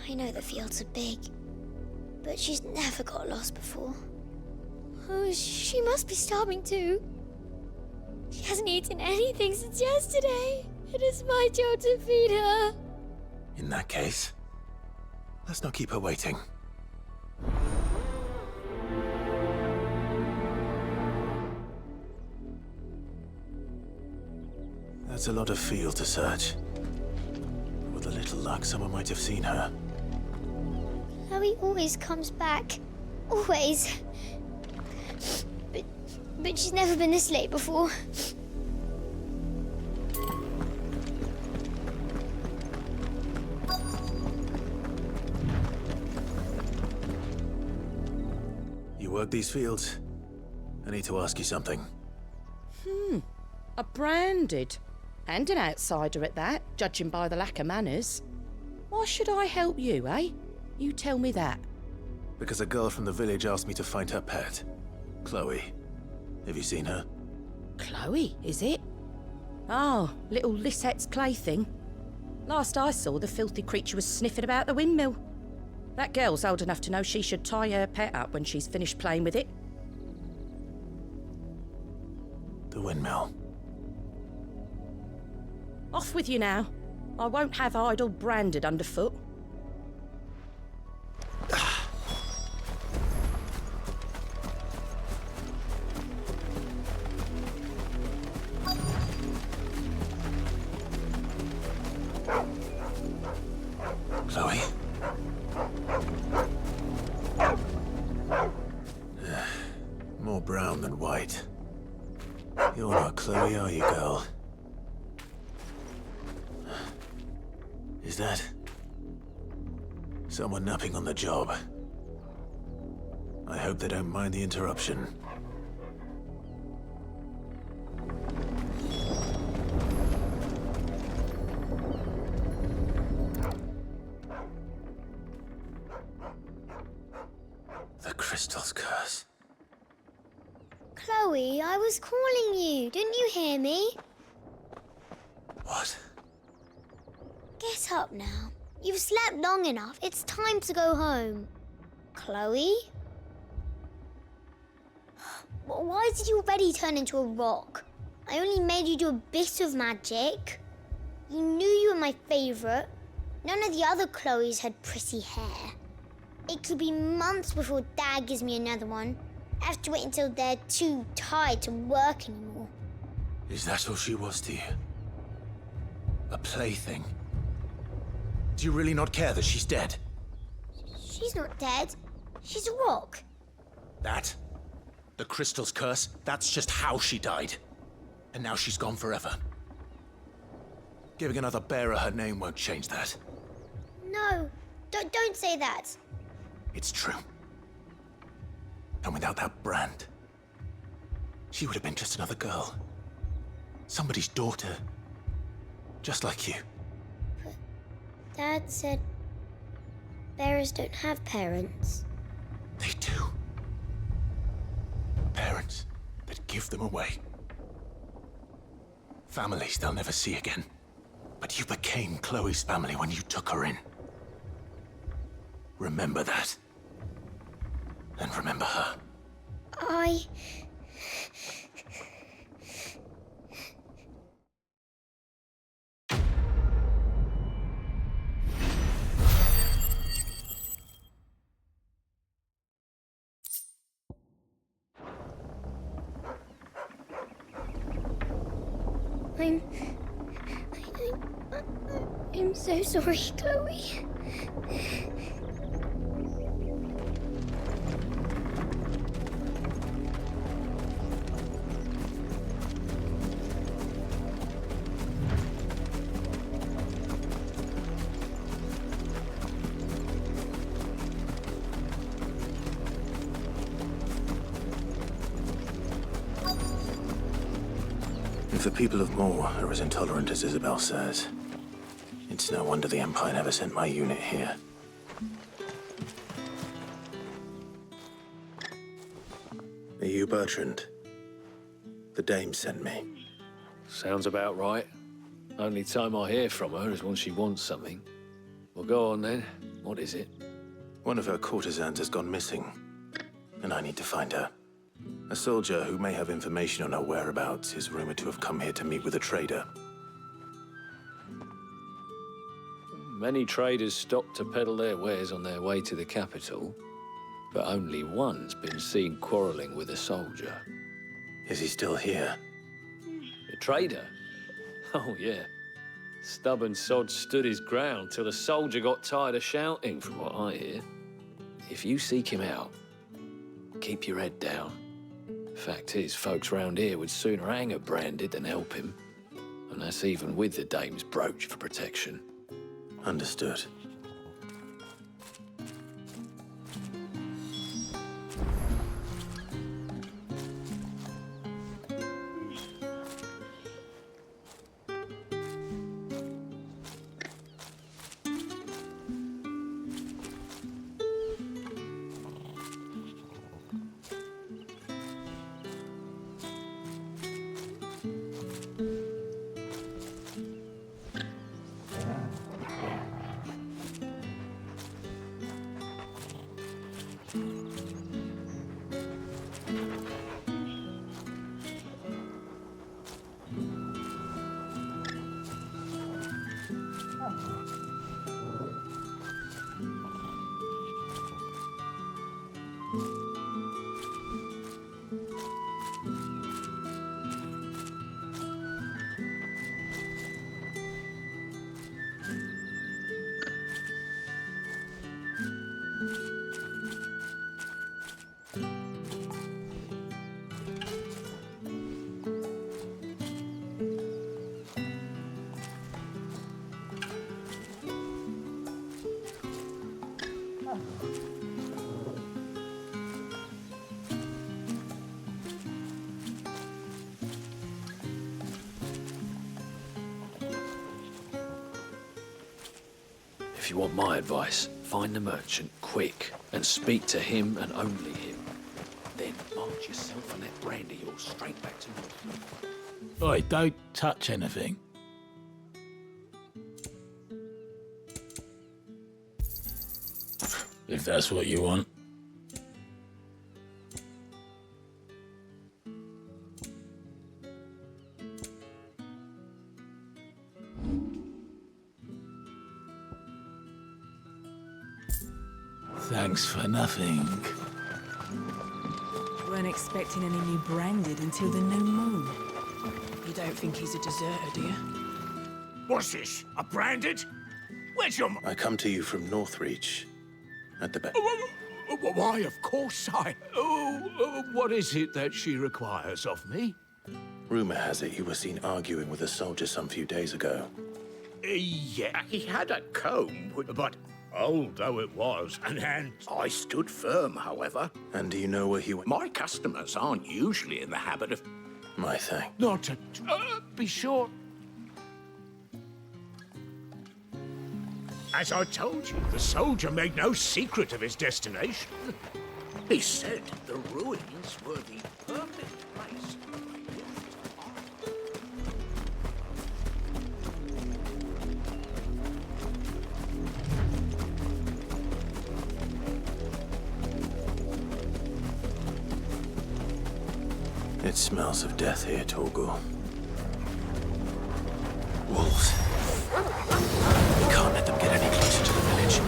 I know the fields are big, but she's never got lost before. Oh, she must be starving too. She hasn't eaten anything since yesterday. It is my job to feed her. In that case, let's not keep her waiting. That's a lot of field to search. With a little luck, someone might have seen her. Chloe always comes back. Always. But she's never been this late before. You work these fields? I need to ask you something. A branded. And an outsider at that, judging by the lack of manners. Why should I help you, eh? You tell me that. Because a girl from the village asked me to find her pet, Chloe. Have you seen her? Chloe, is it? Oh, little Lisette's plaything. Last I saw, the filthy creature was sniffing about the windmill. That girl's old enough to know she should tie her pet up when she's finished playing with it. The windmill. Off with you now. I won't have idle branded underfoot. Chloe? More brown than white. You're not Chloe, are you, girl? Is that someone napping on the job? I hope they don't mind the interruption. The crystal's curse. Chloe, I was calling you. Didn't you hear me? What? Get up now. You've slept long enough. It's time to go home. Chloe? Why did you already turn into a rock? I only made you do a bit of magic. You knew you were my favorite. None of the other Chloes had pretty hair. It could be months before Dad gives me another one. I have to wait until they're too tired to work anymore. Is that all she was to you? A plaything? Do you really not care that she's dead? She's not dead. She's a rock. That? The crystal's curse? That's just how she died. And now she's gone forever. Giving another bearer her name won't change that. No, don't say that. It's true. And without that brand, she would have been just another girl. Somebody's daughter. Just like you. But Dad said bearers don't have parents. They do. Parents that give them away. Families they'll never see again. But you became Chloe's family when you took her in. Remember that. And remember her. I'm so sorry, Chloe. If the people of Moor are as intolerant as Isabel says, it's no wonder the Empire never sent my unit here. Are you Bertrand? The dame sent me. Sounds about right. Only time I hear from her is when she wants something. Well, go on then. What is it? One of her courtesans has gone missing, and I need to find her. A soldier who may have information on her whereabouts is rumored to have come here to meet with a trader. Many traders stop to peddle their wares on their way to the capital, but only one's been seen quarreling with a soldier. Is he still here? A trader? Oh, yeah. Stubborn sod stood his ground till the soldier got tired of shouting, from what I hear. If you seek him out, keep your head down. Fact is, folks round here would sooner hang a branded than help him. And that's even with the dame's brooch for protection. Understood. If you want my advice, find the merchant quick and speak to him and only him. Then march yourself and that brandy yours straight back to Northreach. Oi, don't touch anything. If that's what you want. Thanks for nothing. Weren't expecting any new branded until the new moon. You don't think he's a deserter, do you? What's this? A branded? Where's your... I come to you from Northreach. At the back. Why, of course I... what is it that she requires of me? Rumor has it you were seen arguing with a soldier some few days ago. Yeah, he had a comb, but old though it was, and I stood firm, however. And do you know where he went? My customers aren't usually in the habit of... My thanks. Not at... be sure... As I told you, the soldier made no secret of his destination. He said the ruins were the perfect place. It smells of death here, Torgal. Wolves. We can't let them get any closer to the village.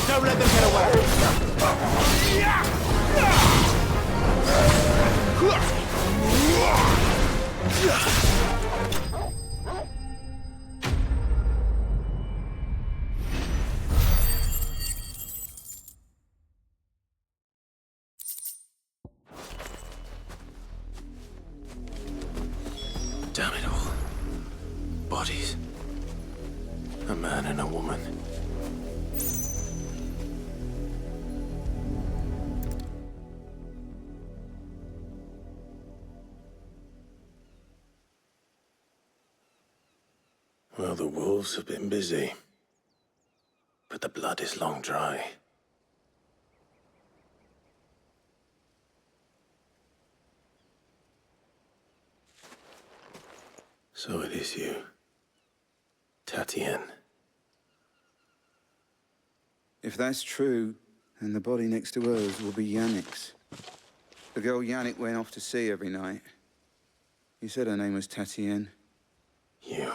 Don't let them get away! Damn it all. Bodies. A man and a woman. Well, the wolves have been busy. But the blood is long dry. So it is you, Tatien. If that's true, then the body next to hers will be Yannick's. The girl Yannick went off to sea every night. You said her name was Tatien. You.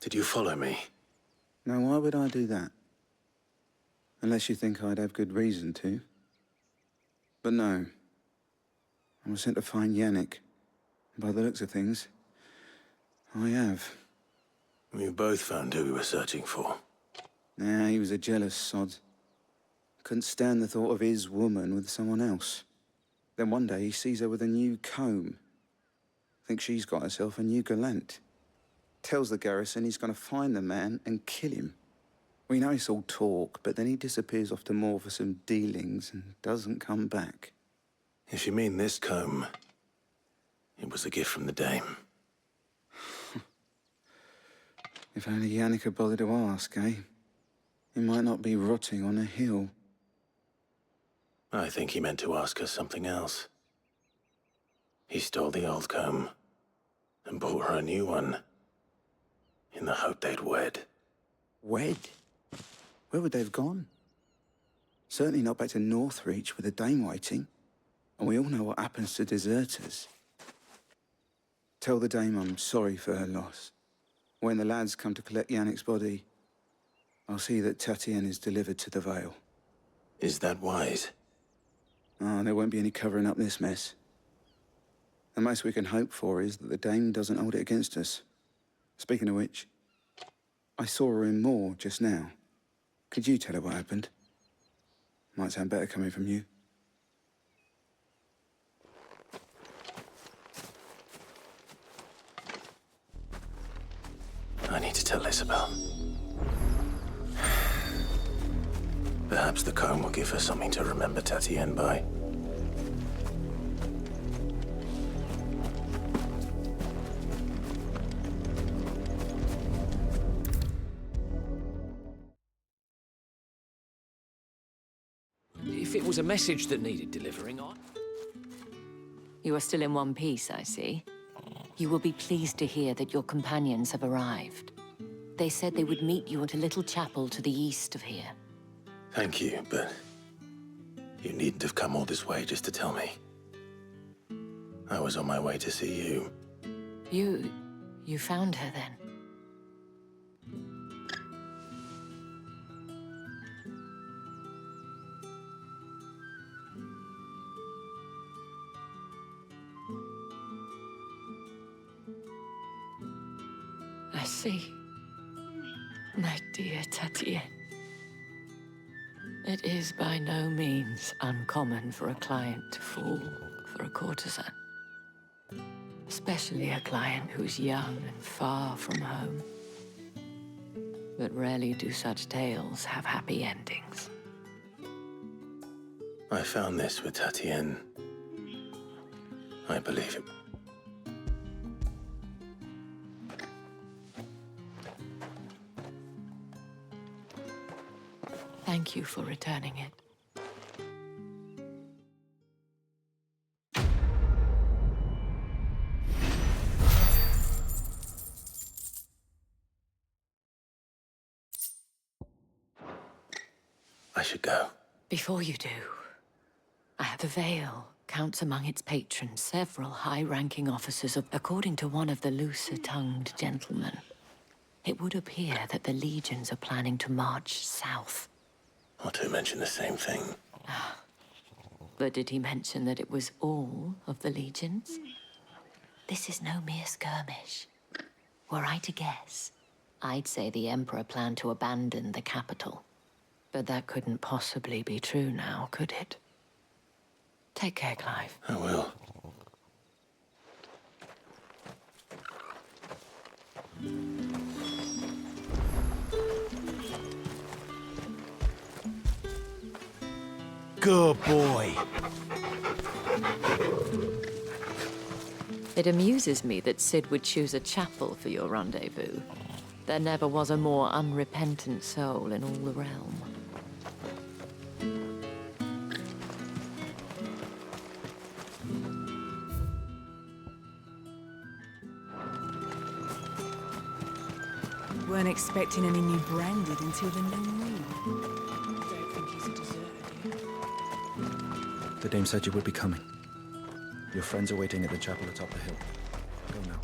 Did you follow me? Now, why would I do that? Unless you think I'd have good reason to. But no. I was sent to find Yannick. By the looks of things, I have. We both found who we were searching for. Nah, he was a jealous sod. Couldn't stand the thought of his woman with someone else. Then one day he sees her with a new comb. Thinks she's got herself a new gallant. Tells the garrison he's gonna find the man and kill him. We know it's all talk, but then he disappears off to Moor for some dealings and doesn't come back. If you mean this comb, it was a gift from the dame. If only Yannick had bothered to ask, eh? He might not be rotting on a hill. I think he meant to ask us something else. He stole the old comb and bought her a new one in the hope they'd wed. Wed? Where would they have gone? Certainly not back to Northreach with a dame waiting. And we all know what happens to deserters. Tell the dame I'm sorry for her loss. When the lads come to collect Yannick's body, I'll see that Tatien is delivered to the Vale. Is that wise? Oh, there won't be any covering up this mess. The most we can hope for is that the dame doesn't hold it against us. Speaking of which, I saw her in Moor just now. Could you tell her what happened? Might sound better coming from you. I need to tell Isabel. Perhaps the comb will give her something to remember Tatien by. If it was a message that needed delivering on... You are still in one piece, I see. You will be pleased to hear that your companions have arrived. They said they would meet you at a little chapel to the east of here. Thank you, but you needn't have come all this way just to tell me. I was on my way to see you. You found her then? I see. My dear Tatienne. It is by no means uncommon for a client to fall for a courtesan. Especially a client who's young and far from home. But rarely do such tales have happy endings. I found this with Tatienne. I believe it. Thank you for returning it. I should go. Before you do, I have the Vale counts among its patrons several high-ranking officers according to one of the looser-tongued gentlemen. It would appear that the legions are planning to march south. Not to mention the same thing. But did he mention that it was all of the legions? This is no mere skirmish. Were I to guess, I'd say the Emperor planned to abandon the capital. But that couldn't possibly be true now, could it? Take care, Clive. I will. Good boy. It amuses me that Cid would choose a chapel for your rendezvous. There never was a more unrepentant soul in all the realm. Weren't expecting any new branded until the new moon. Don't think he's a deserter, do you? The dame said you would be coming. Your friends are waiting at the chapel atop the hill. Go now.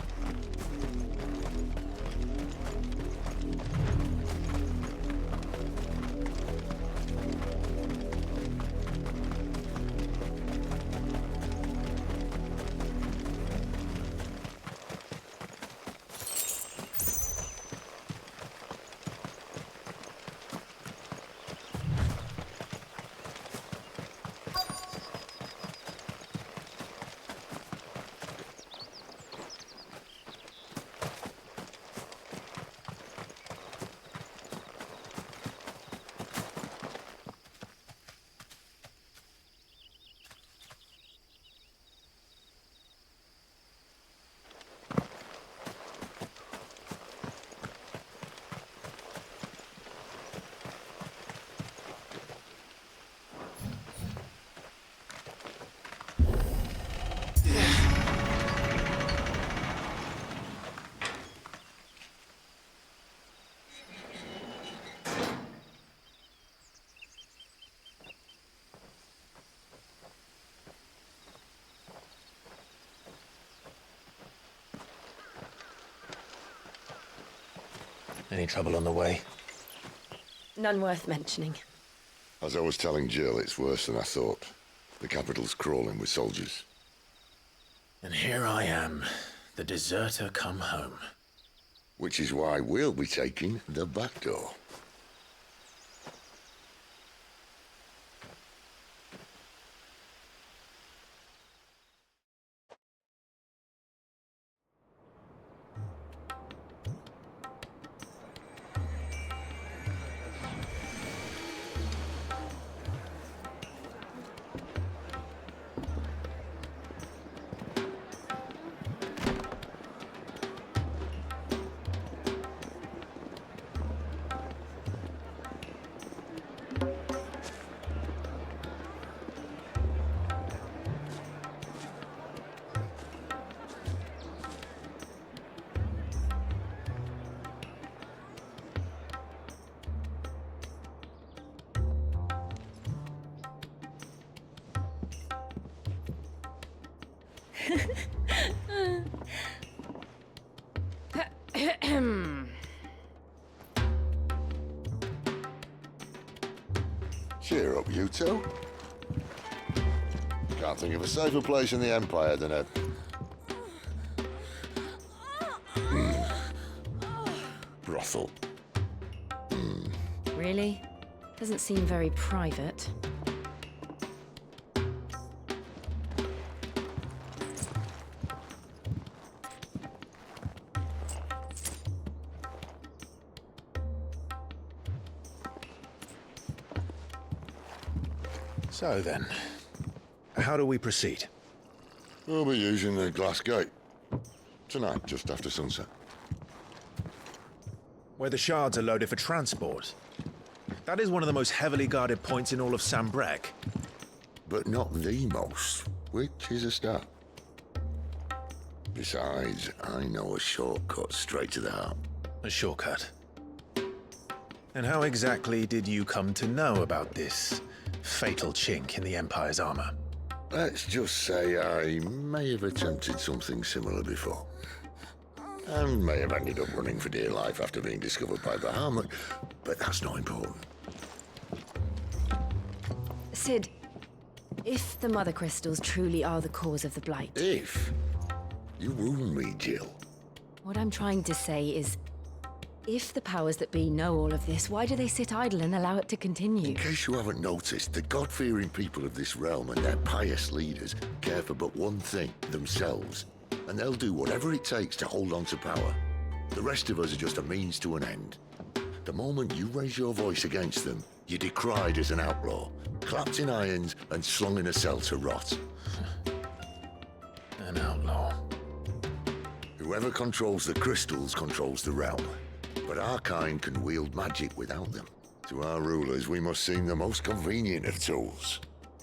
Any trouble on the way? None worth mentioning. As I was telling Jill, it's worse than I thought. The capital's crawling with soldiers. And here I am, the deserter come home. Which is why we'll be taking the back door. Cheer up, you two. Can't think of a safer place in the Empire than a... brothel. Really? Doesn't seem very private. So then, how do we proceed? We'll be using the glass gate. Tonight, just after sunset. Where the shards are loaded for transport. That is one of the most heavily guarded points in all of Sambrec. But not the most, which is a start. Besides, I know a shortcut straight to the heart. A shortcut? And how exactly did you come to know about this fatal chink in the Empire's armor? Let's just say I may have attempted something similar before. And may have ended up running for dear life after being discovered by Bahamut, but that's not important. Cid, if the Mother Crystals truly are the cause of the Blight... If? You wound me, Jill. What I'm trying to say is, if the powers that be know all of this, why do they sit idle and allow it to continue? In case you haven't noticed, the God-fearing people of this realm and their pious leaders care for but one thing, themselves. And they'll do whatever it takes to hold on to power. The rest of us are just a means to an end. The moment you raise your voice against them, you're decried as an outlaw, clapped in irons and slung in a cell to rot. An outlaw. Whoever controls the crystals controls the realm. But our kind can wield magic without them. To our rulers, we must seem the most convenient of tools,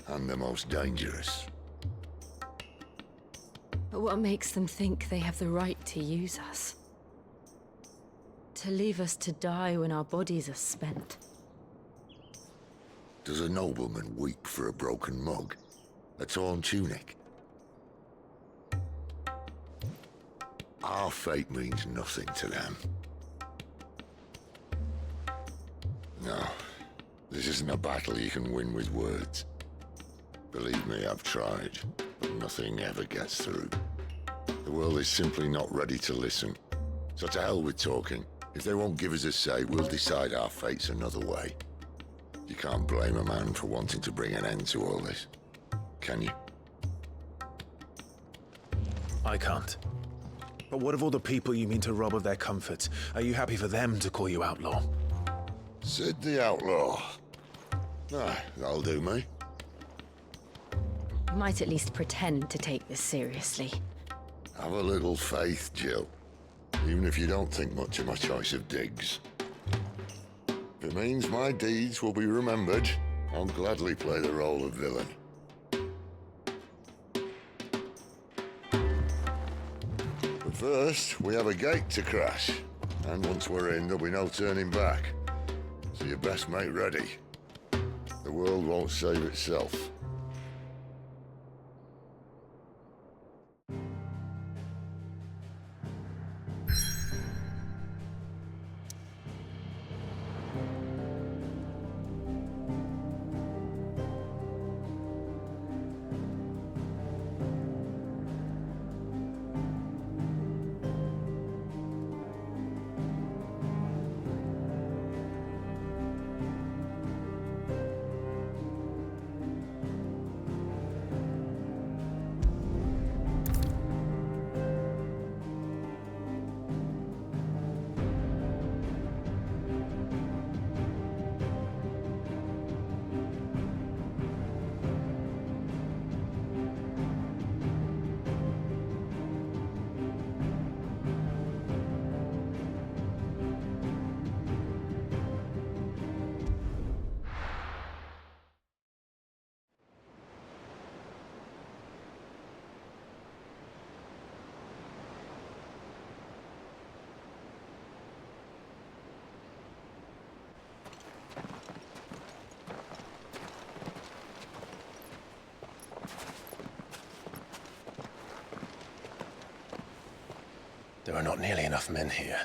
and the most dangerous. But what makes them think they have the right to use us? To leave us to die when our bodies are spent? Does a nobleman weep for a broken mug? A torn tunic? Our fate means nothing to them. No, this isn't a battle you can win with words. Believe me, I've tried, but nothing ever gets through. The world is simply not ready to listen. So to hell with talking. If they won't give us a say, we'll decide our fates another way. You can't blame a man for wanting to bring an end to all this, can you? I can't. But what of all the people you mean to rob of their comforts? Are you happy for them to call you outlaw? Cid the outlaw. That'll do me. You might at least pretend to take this seriously. Have a little faith, Jill. Even if you don't think much of my choice of digs. If it means my deeds will be remembered, I'll gladly play the role of villain. But first, we have a gate to crash. And once we're in, there'll be no turning back. So you best make ready. The world won't save itself. There are not nearly enough men here.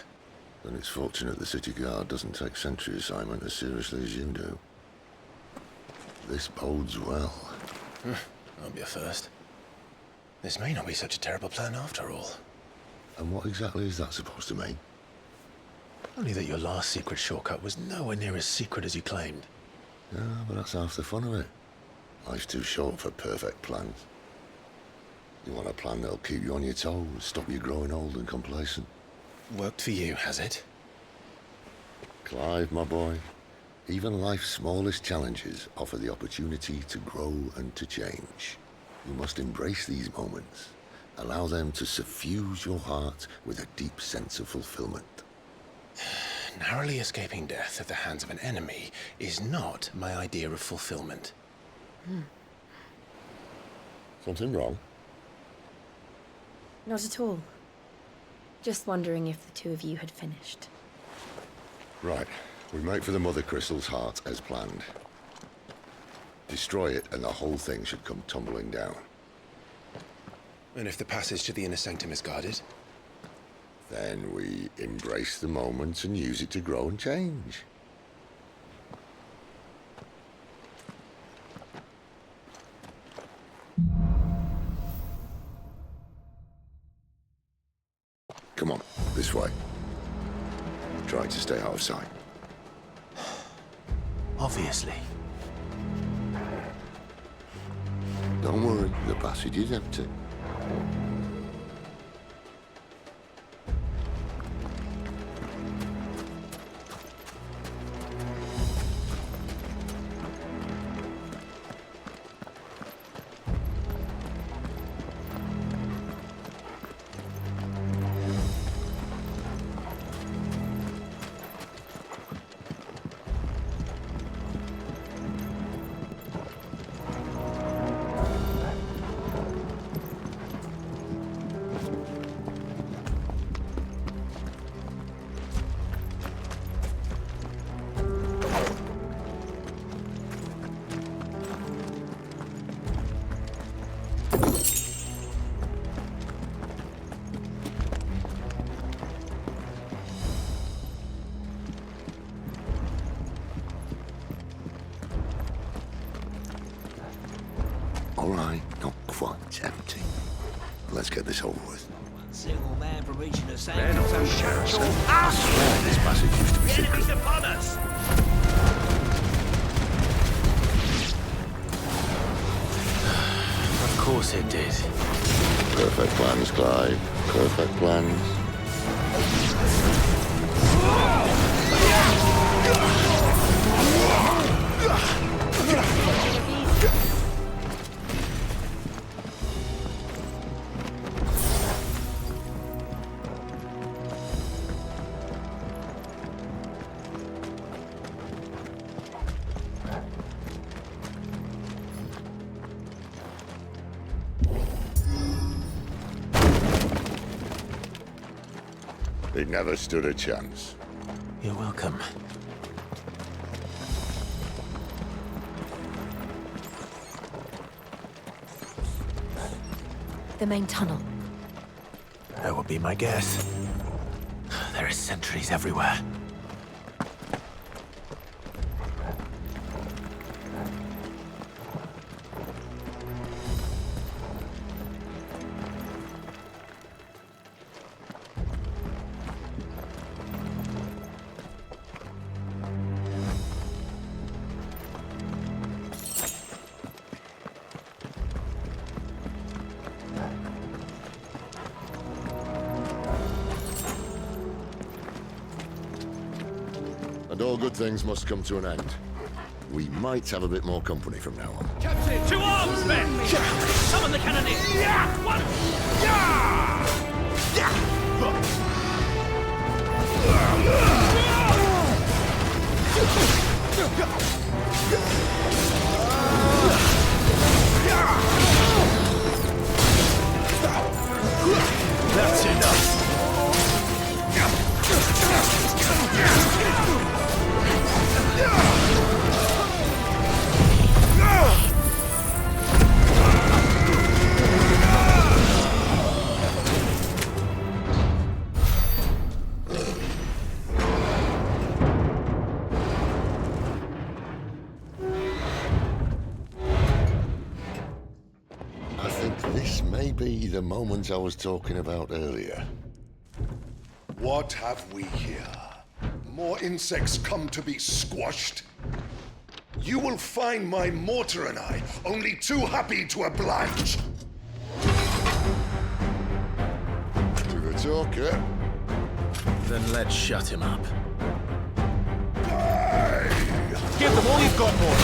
Then it's fortunate the city guard doesn't take sentry assignment as seriously as you do. This bodes well. I'll be a first. This may not be such a terrible plan after all. And what exactly is that supposed to mean? Only that your last secret shortcut was nowhere near as secret as you claimed. Yeah, but that's half the fun of it. Life's too short for perfect plans. You want a plan that'll keep you on your toes, stop you growing old and complacent. Worked for you, has it? Clive, my boy, even life's smallest challenges offer the opportunity to grow and to change. You must embrace these moments. Allow them to suffuse your heart with a deep sense of fulfillment. Narrowly escaping death at the hands of an enemy is not my idea of fulfillment. Something wrong? Not at all. Just wondering if the two of you had finished. Right. We make for the Mother Crystal's heart as planned. Destroy it and the whole thing should come tumbling down. And if the passage to the inner sanctum is guarded? Then we embrace the moment and use it to grow and change. Come on, this way. Try to stay out of sight. Obviously. Don't worry, the passage is empty. All right, not quite empty. Let's get this over with. Single man for reaching the same. They're not so sheriffs. I swear this passage used to be secret. Enemies upon us! Of course it did. Perfect plans, Clive. Perfect plans. It never stood a chance. You're welcome. The main tunnel. That would be my guess. There are sentries everywhere. And all good things must come to an end. We might have a bit more company from now on. Captain! To arms, men! Summon the Cannonier! One! That's enough. the moment I was talking about earlier. What have we here? More insects come to be squashed? You will find my mortar and I only too happy to oblige. To the talker. Then let's shut him up. Give them all you've got, boy.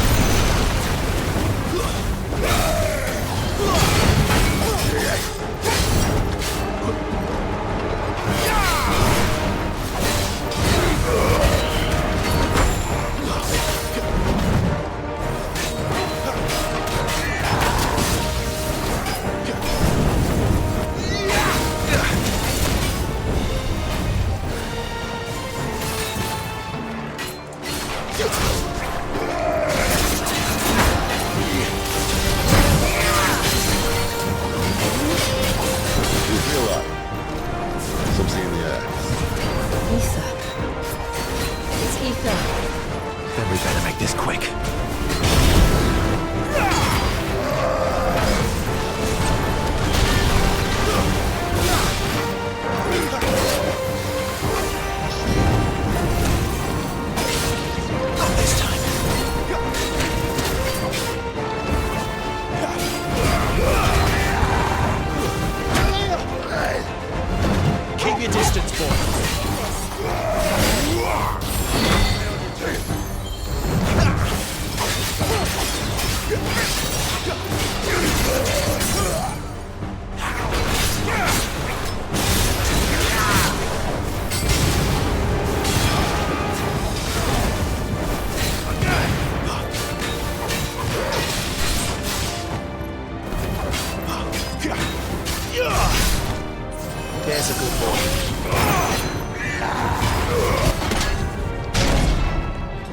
There's a good boy.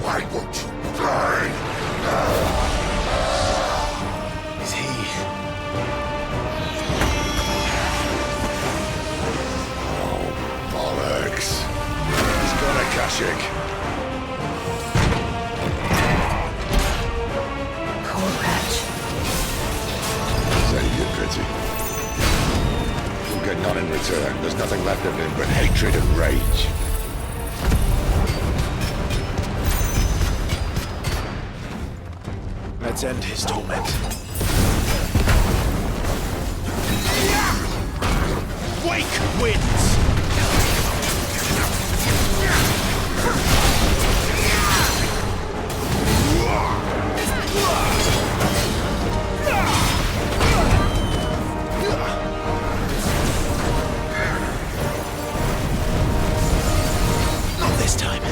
Why won't you die? Is he? Oh, bollocks. He's got Akashic. Poor wretch. Say you pity. You'll get none in return. There's nothing left of him but hatred and rage. Let's end his torment. Wake wins! Not this time.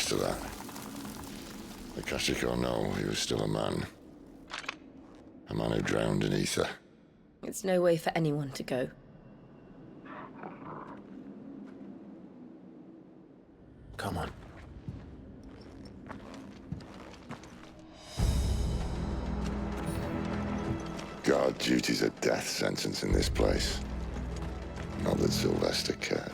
used to that. Akashic or no, he was still a man. A man who drowned in ether. It's no way for anyone to go. Come on. Guard duty's a death sentence in this place. Not that Sylvester cares.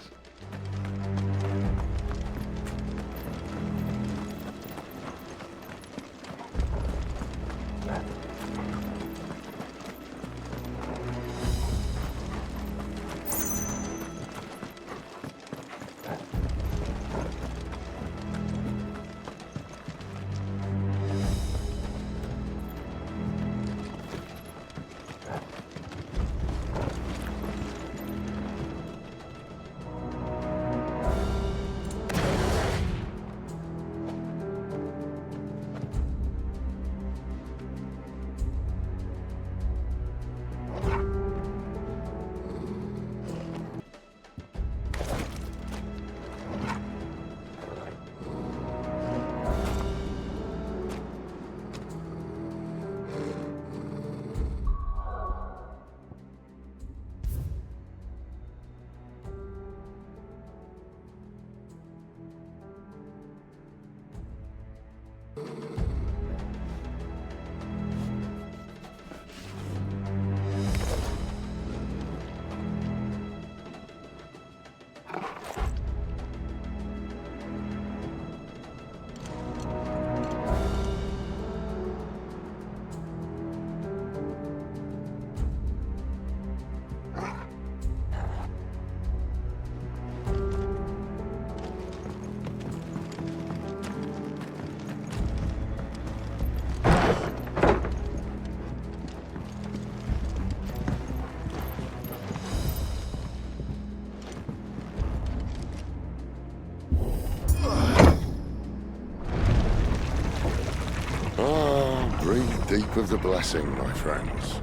Deep of the blessing, my friends.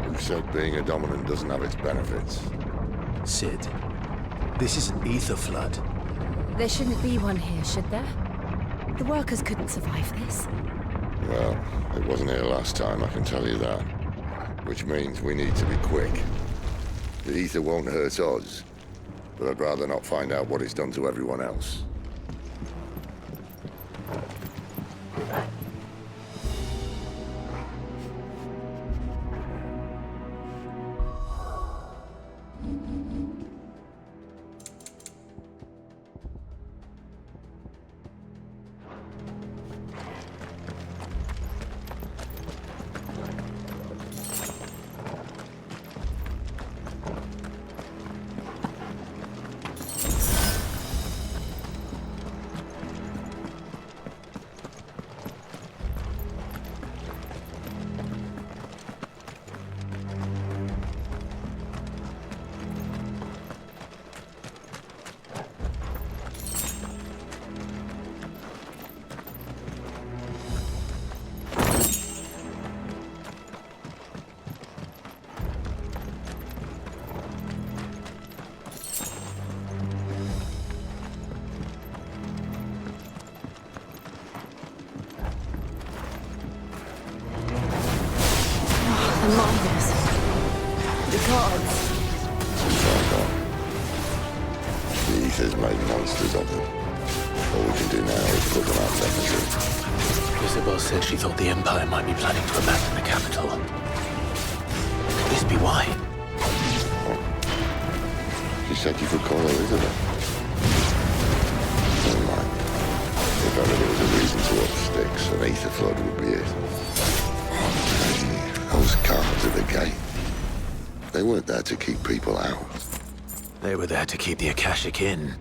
Who said being a dominant doesn't have its benefits? Cid, this is an ether flood. There shouldn't be one here, should there? The workers couldn't survive this. Well, it wasn't here last time, I can tell you that. Which means we need to be quick. The ether won't hurt us, but I'd rather not find out what it's done to everyone else. The miners. The gods. The ether's made monsters of them. All we can do now is put them out of their misery. Isabel said she thought the Empire might be planning to abandon the capital. Could this be why? She said you could call her Isabel. Never mind. If ever there was a reason to up sticks, an ether flood would be it. Those guards at the gate, they weren't there to keep people out. They were there to keep the Akashic in.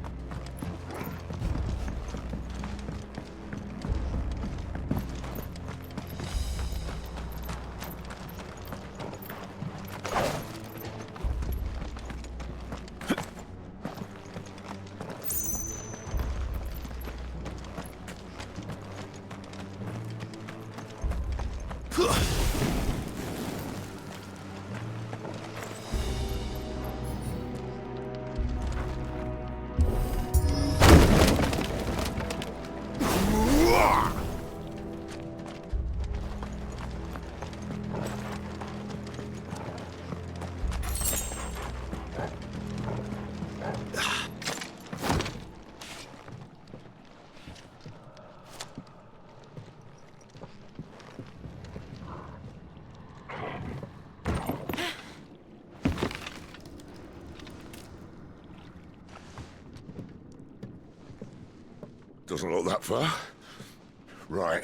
Doesn't look that far. Right.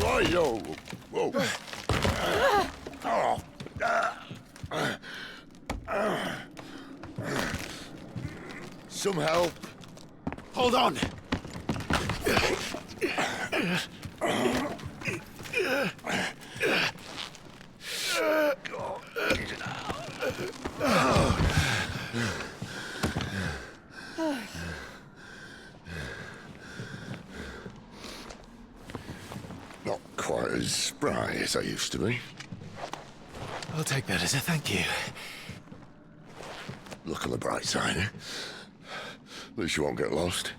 Right-yo. Whoa. Some help. Hold on! Not quite as spry as I used to be. I'll take that as a thank you. Look on the bright side, eh? At least you won't get lost.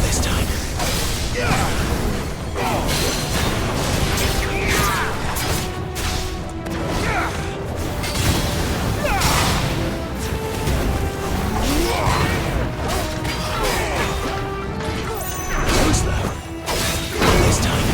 this time. Too slow. This time.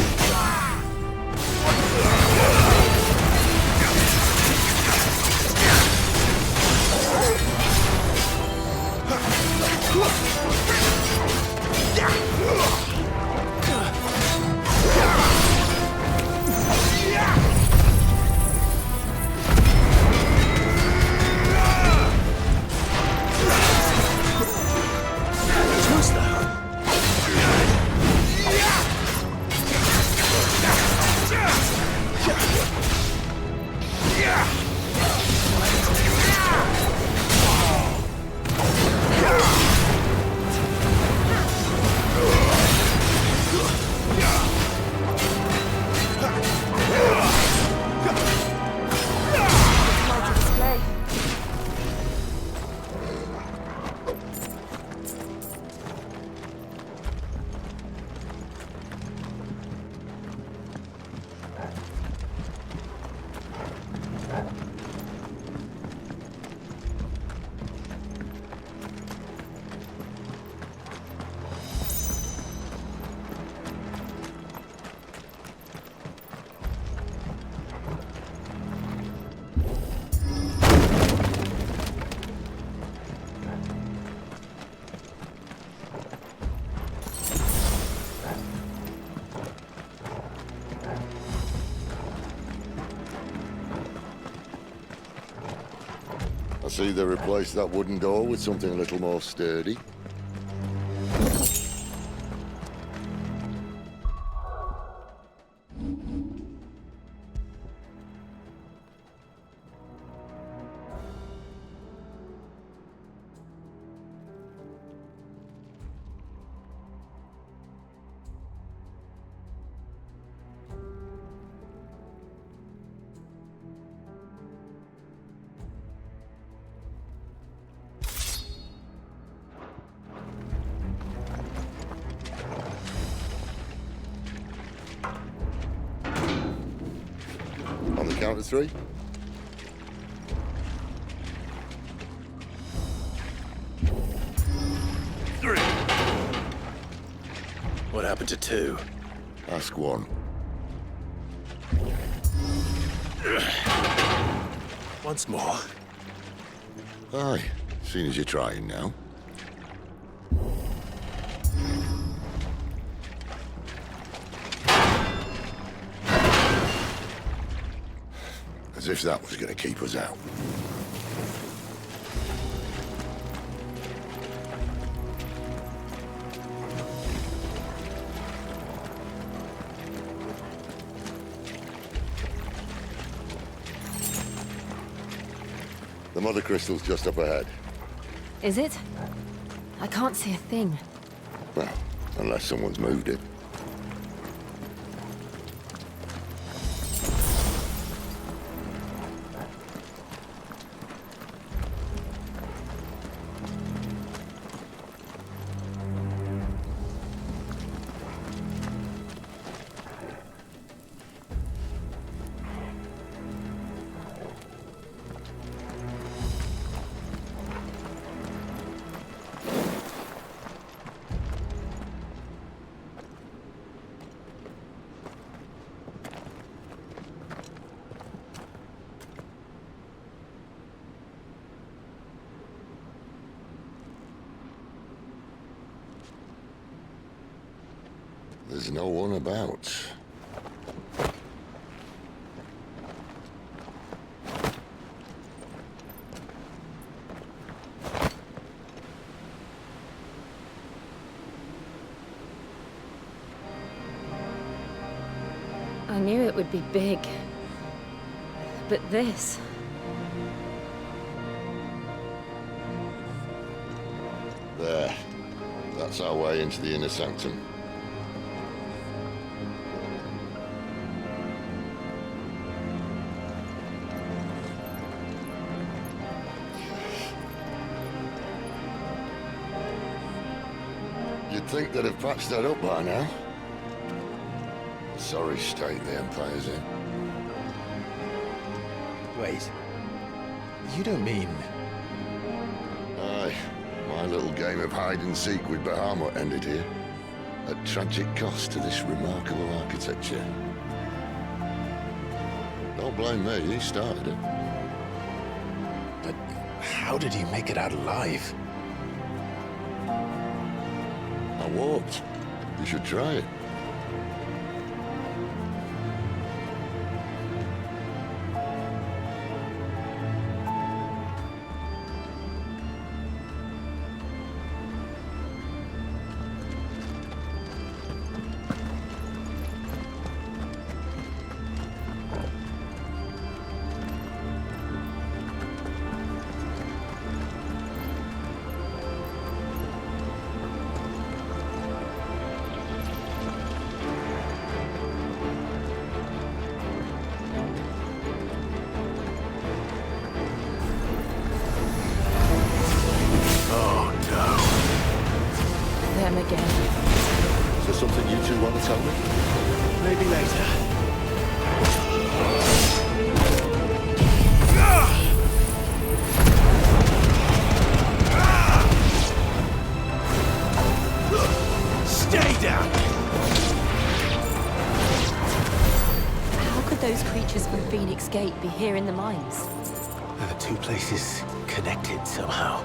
I see they replaced that wooden door with something a little more sturdy. On the count of three. Three. What happened to two? Ask one. Once more. Aye, seeing as you're trying now. As if that was going to keep us out. The mother crystal's just up ahead. Is it? I can't see a thing. Well, unless someone's moved it. There's no one about. I knew it would be big. But this... There. That's our way into the inner sanctum. You'd think think they'd have patched that up by now. Sorry state the Empire's in. Wait. You don't mean... Aye. My little game of hide-and-seek with Bahamut ended here. At tragic cost to this remarkable architecture. Don't blame me, he started it. But how did you make it out alive? I walked. You should try it. Is there something you two want to tell me? Maybe later. Stay down! How could those creatures from Phoenix Gate be here in the mines? Are the two places connected somehow?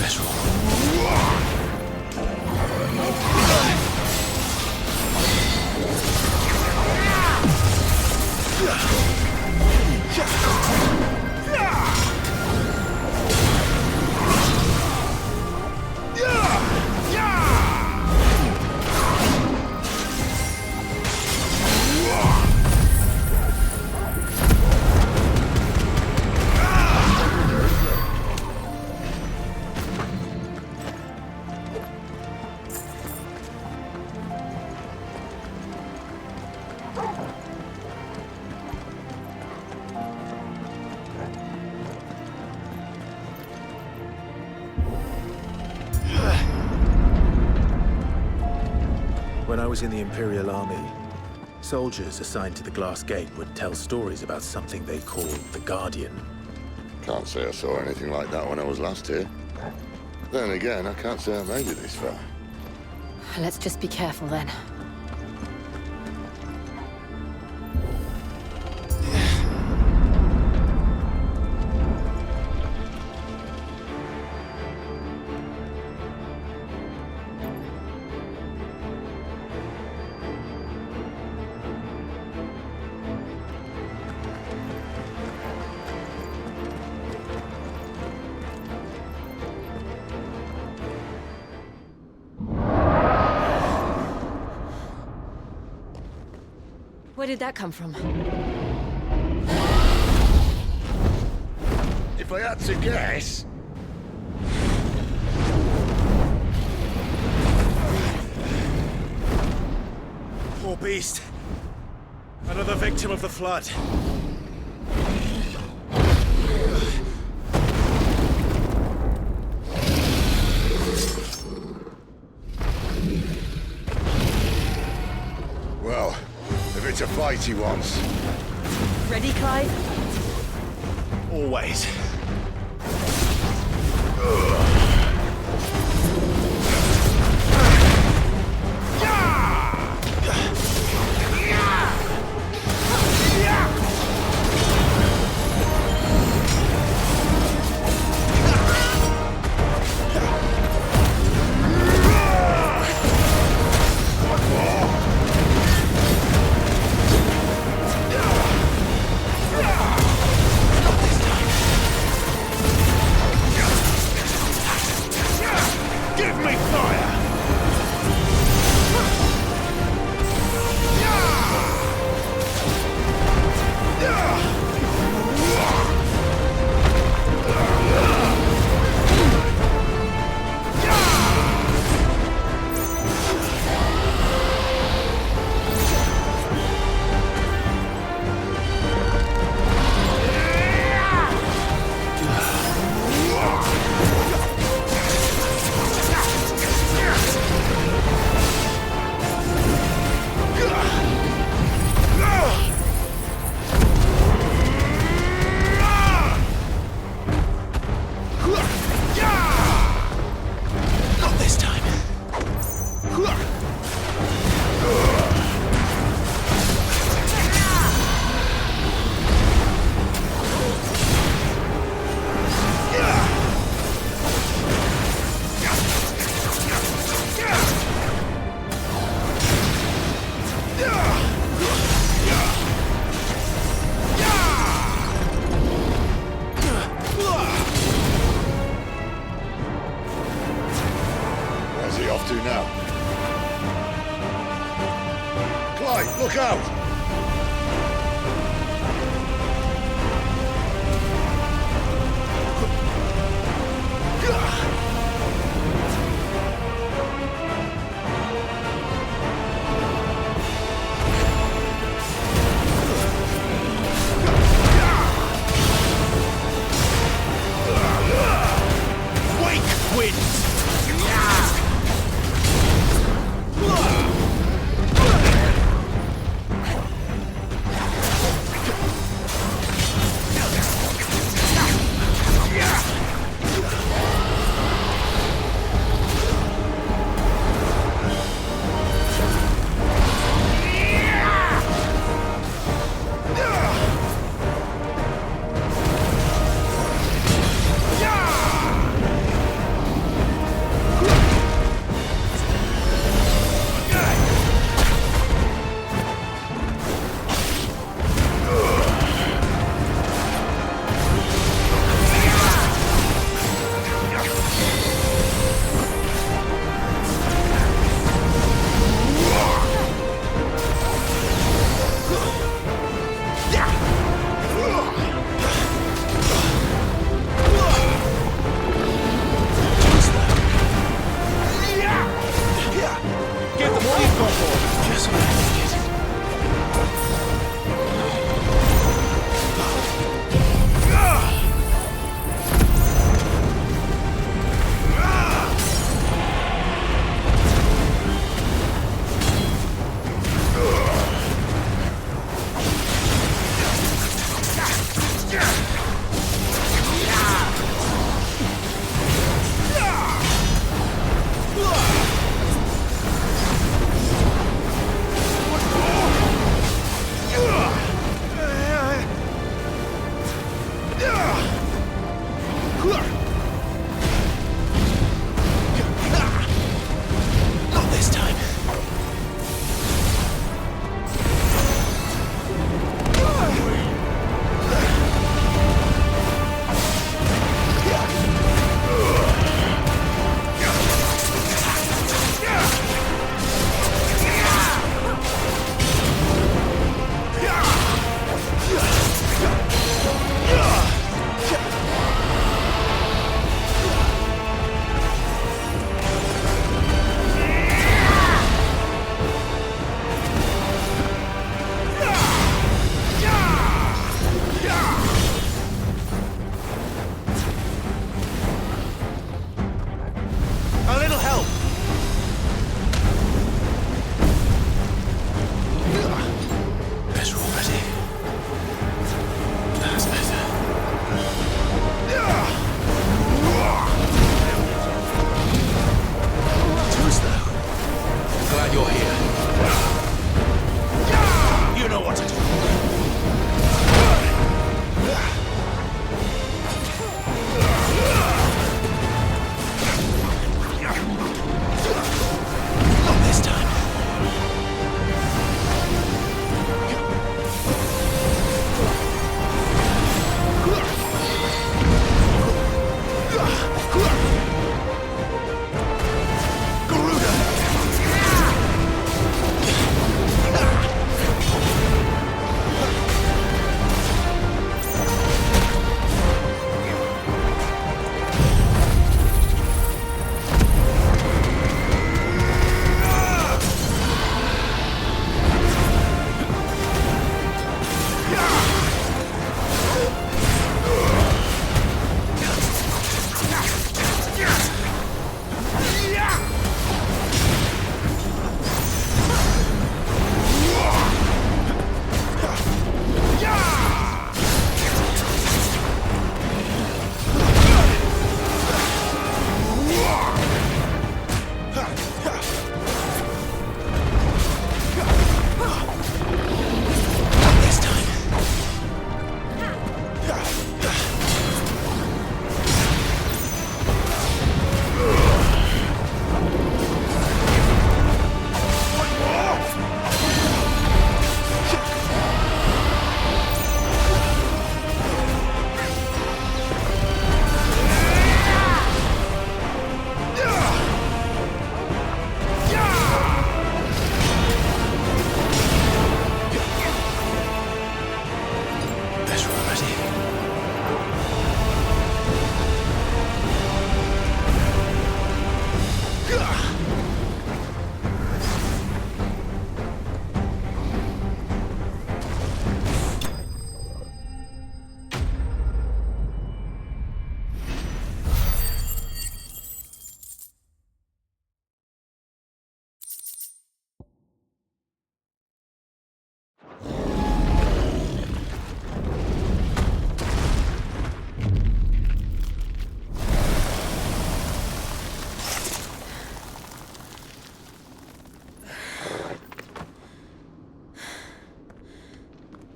Let's roll. When I was in the Imperial Army, soldiers assigned to the Glass Gate would tell stories about something they called the Guardian. Can't say I saw anything like that when I was last here. Then again, I can't say I made it this far. Let's just be careful then. Where did that come from? If I had to guess... Poor beast. Another victim of the flood. Well, if it's a fight he wants. Ready, Clive? Always. Look out!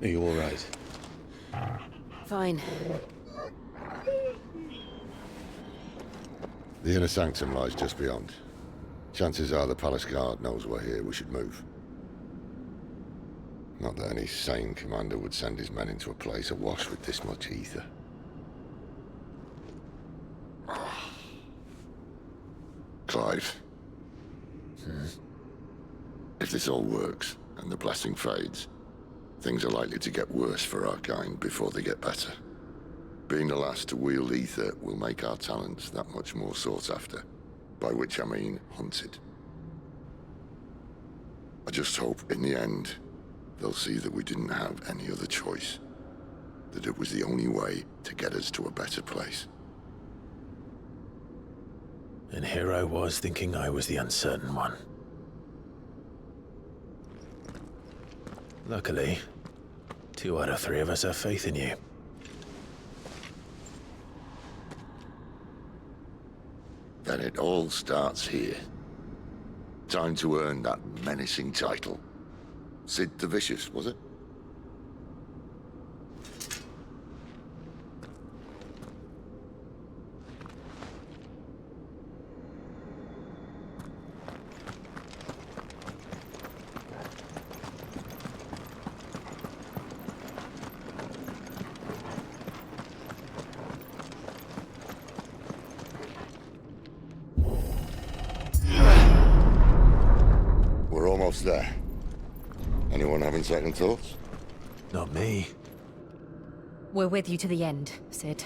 Are you all right? Fine. The inner sanctum lies just beyond. Chances are the palace guard knows we're here. We should move. Not that any sane commander would send his men into a place awash with this much ether. Clive. If this all works, and the blessing fades, things are likely to get worse for our kind before they get better. Being the last to wield ether will make our talents that much more sought after, by which I mean hunted. I just hope, in the end, they'll see that we didn't have any other choice. That it was the only way to get us to a better place. And here I was thinking I was the uncertain one. Luckily, 2 out of 3 of us have faith in you. Then it all starts here. Time to earn that menacing title. Cid the Vicious, was it? We're almost there. Anyone having second thoughts? Not me. We're with you to the end, Cid.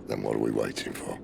Then what are we waiting for?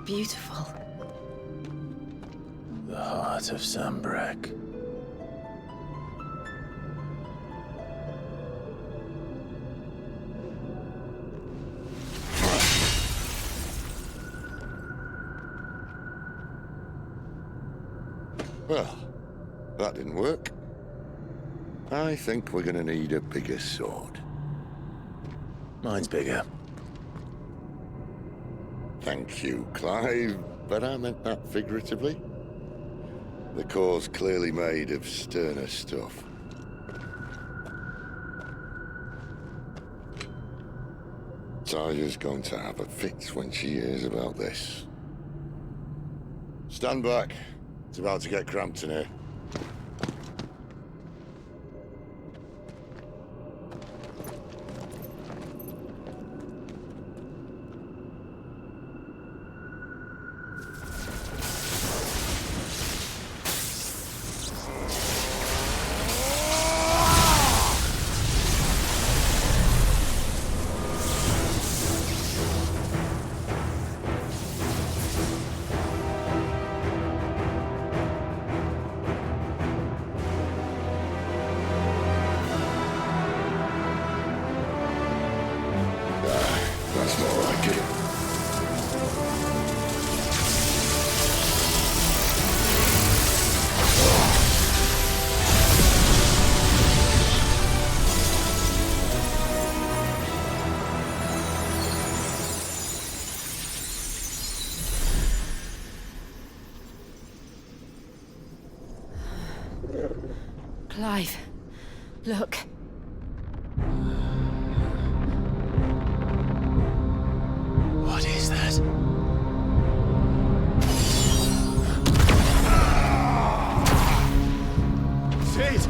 Beautiful. The heart of Sambrek. Well, that didn't work. I think we're gonna need a bigger sword. Mine's bigger. Thank you, Clive, but I meant that figuratively. The core's clearly made of sterner stuff. Taya's going to have a fit when she hears about this. Stand back. It's about to get cramped in here. That's more like it. Clive, look. What is that? Cid!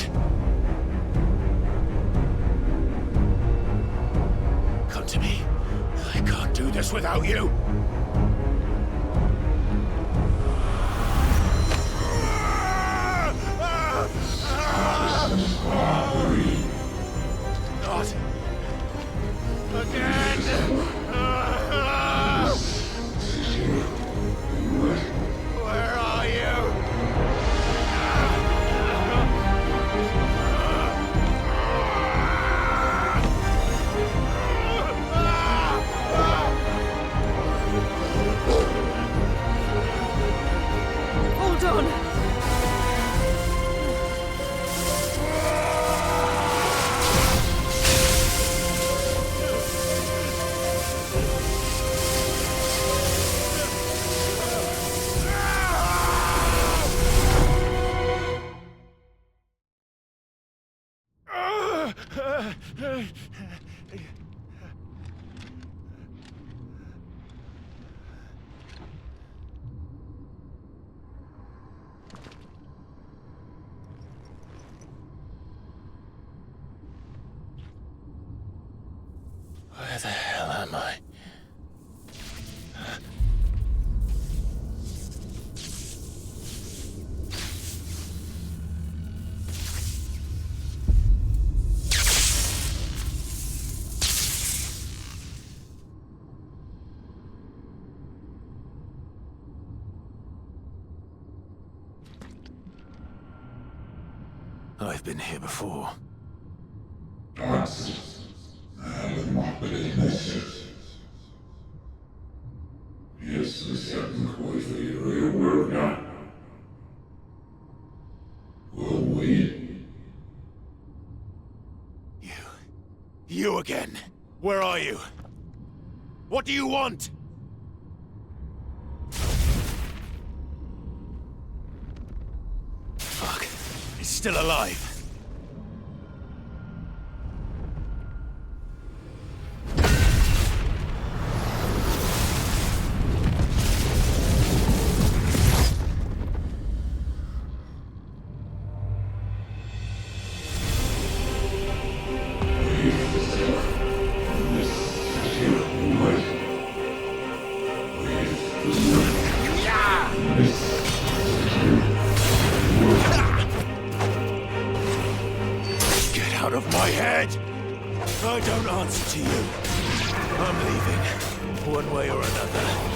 it! Come to me. I can't do this without you. Not again! Where are you? Hold on! Where the hell am I? I've been here before. You again. Where are you? What do you want? Fuck. It's still alive. Out of my head! I don't answer to you. I'm leaving, one way or another.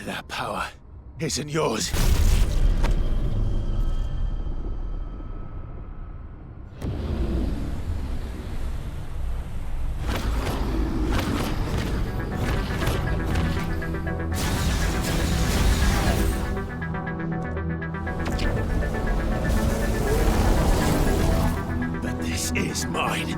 That power isn't yours. But this is mine.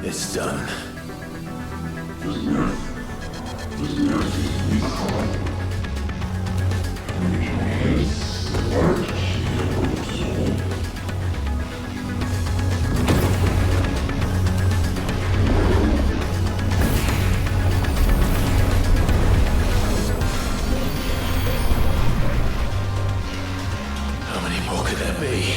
It's done. How many more could there be?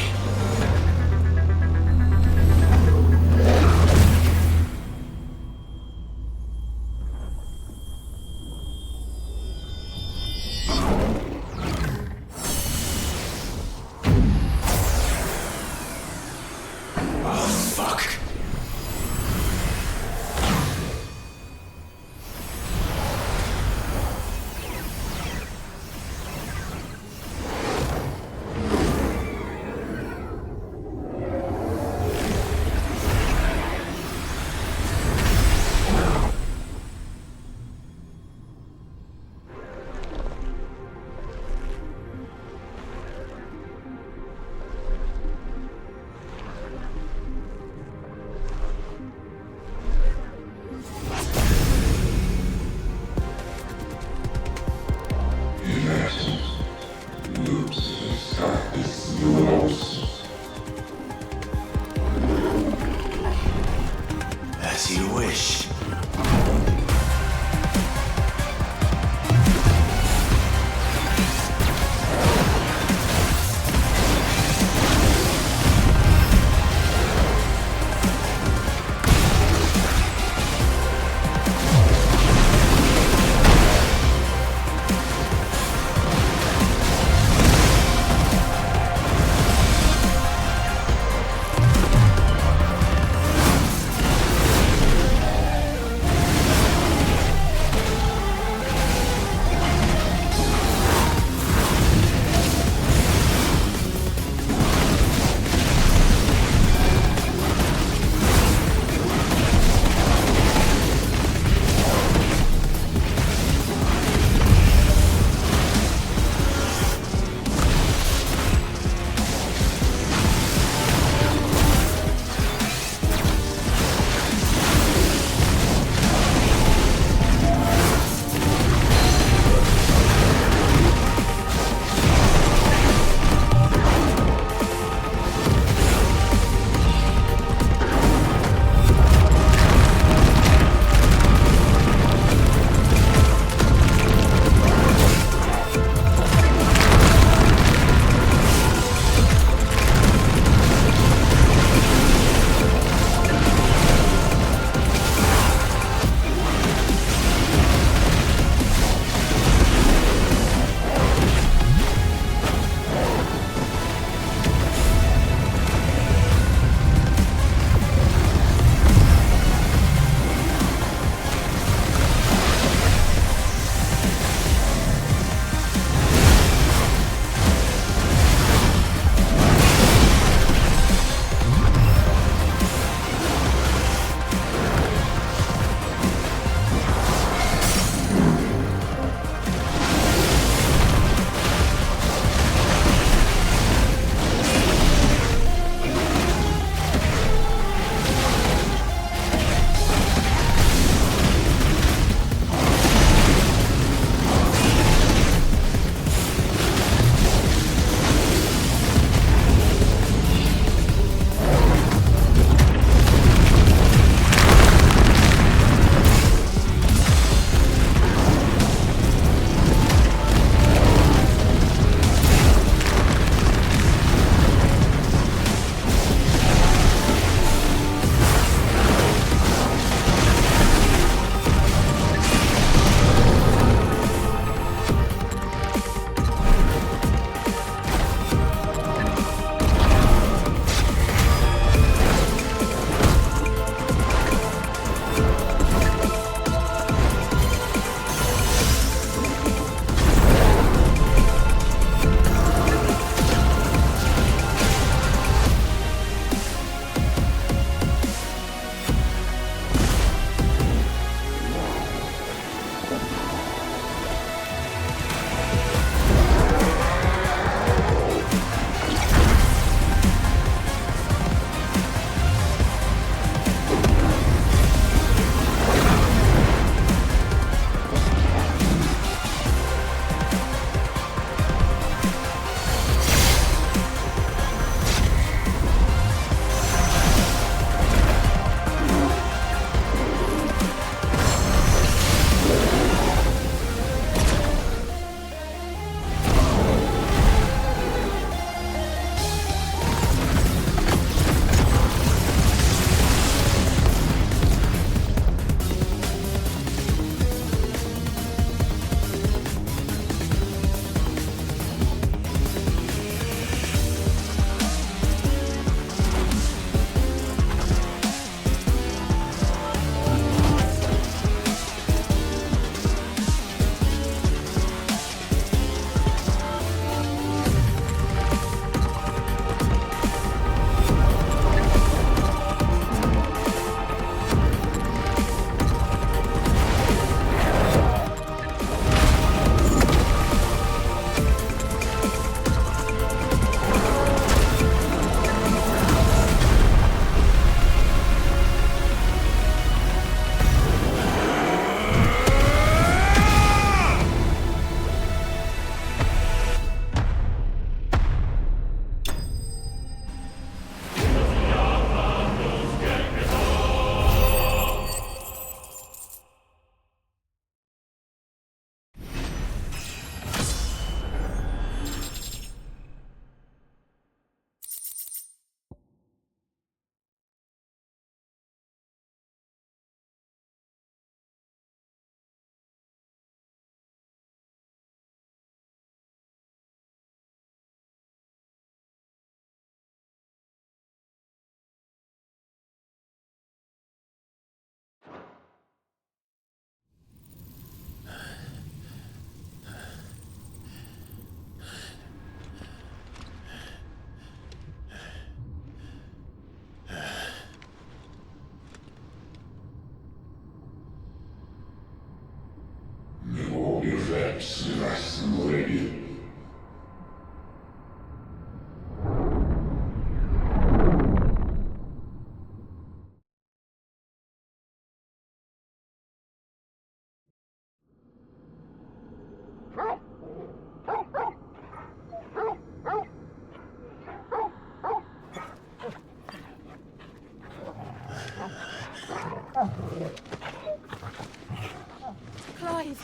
Clive!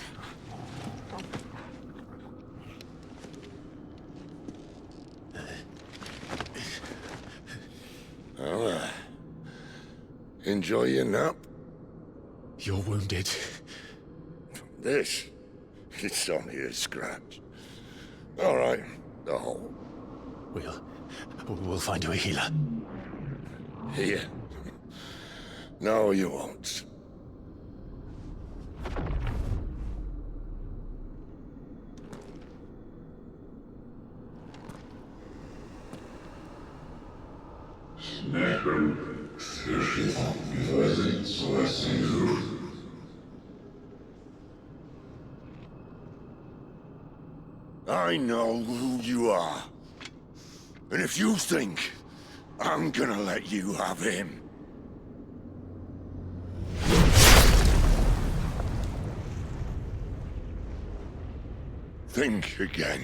Well, enjoy your nap? You're wounded. This? It's only a scratch. All right, the hole. We'll find you a healer. Here. No, you won't. I know who you are. And if you think I'm gonna let you have him... think again.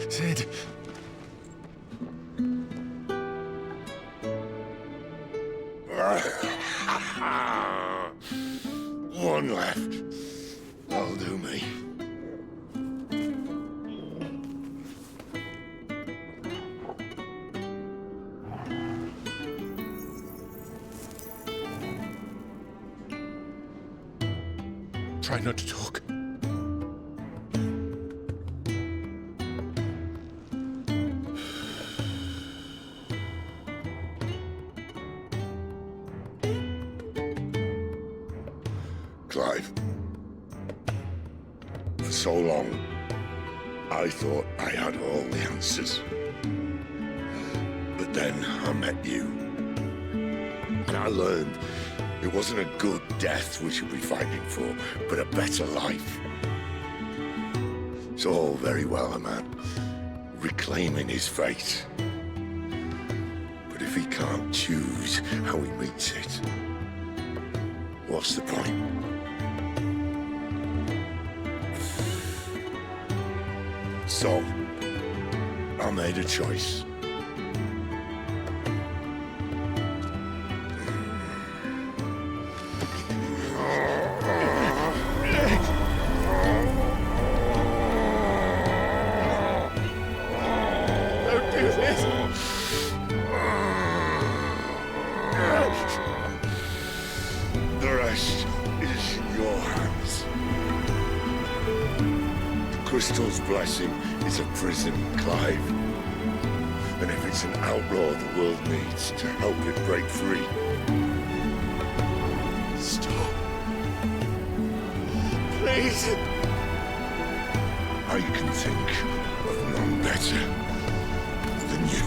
Cid. One left. That'll do me. Try not to talk. Clive. For so long, I thought I had all the answers. But then I met you. And I learned it wasn't a good death we should be fighting for, but a better life. It's all very well, a man reclaiming his fate. But if he can't choose how he meets it, what's the point? So, I made a choice. Don't do this! The rest is in your hands. The Crystal's blessing is a prison, Clive. And if it's an outlaw the world needs to help it break free... Stop. Please! I can think of none better than you.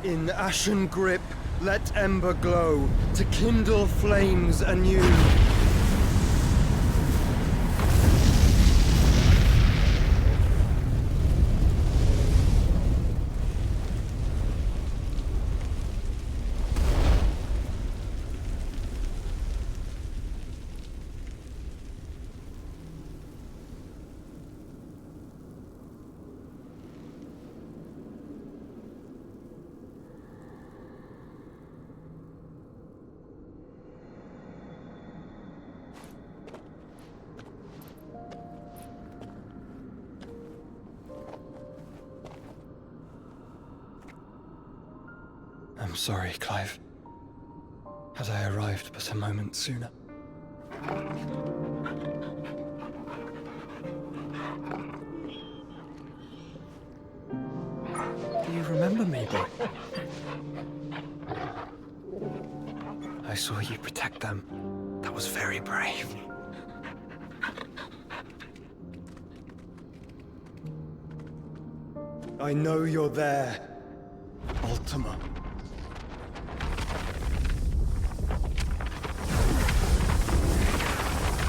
In ashen grip, let ember glow, to kindle flames anew. I'm sorry, Clive. Had I arrived but a moment sooner. Do you remember me, boy? I saw you protect them. That was very brave. I know you're there, Ultima.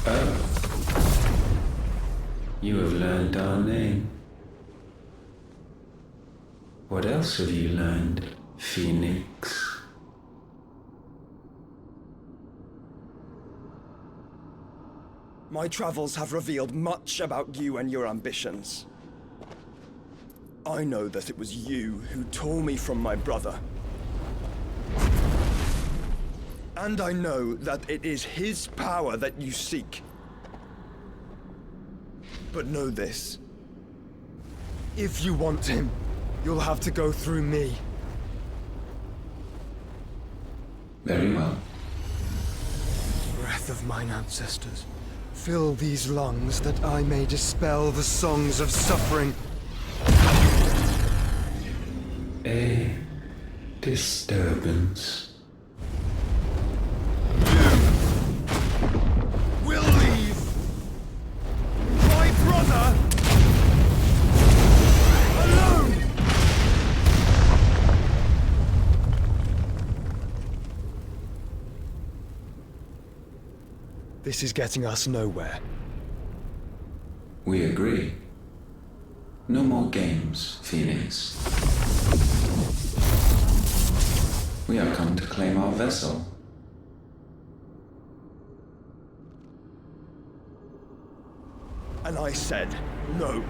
Oh. You have learned our name. What else have you learned, Phoenix? My travels have revealed much about you and your ambitions. I know that it was you who tore me from my brother. And I know that it is his power that you seek. But know this. If you want him, you'll have to go through me. Very well. Breath of mine ancestors, fill these lungs that I may dispel the songs of suffering. A disturbance. Will leave my brother alone. This is getting us nowhere. We agree. No more games, Phoenix. We have come to claim our vessel. And I said no.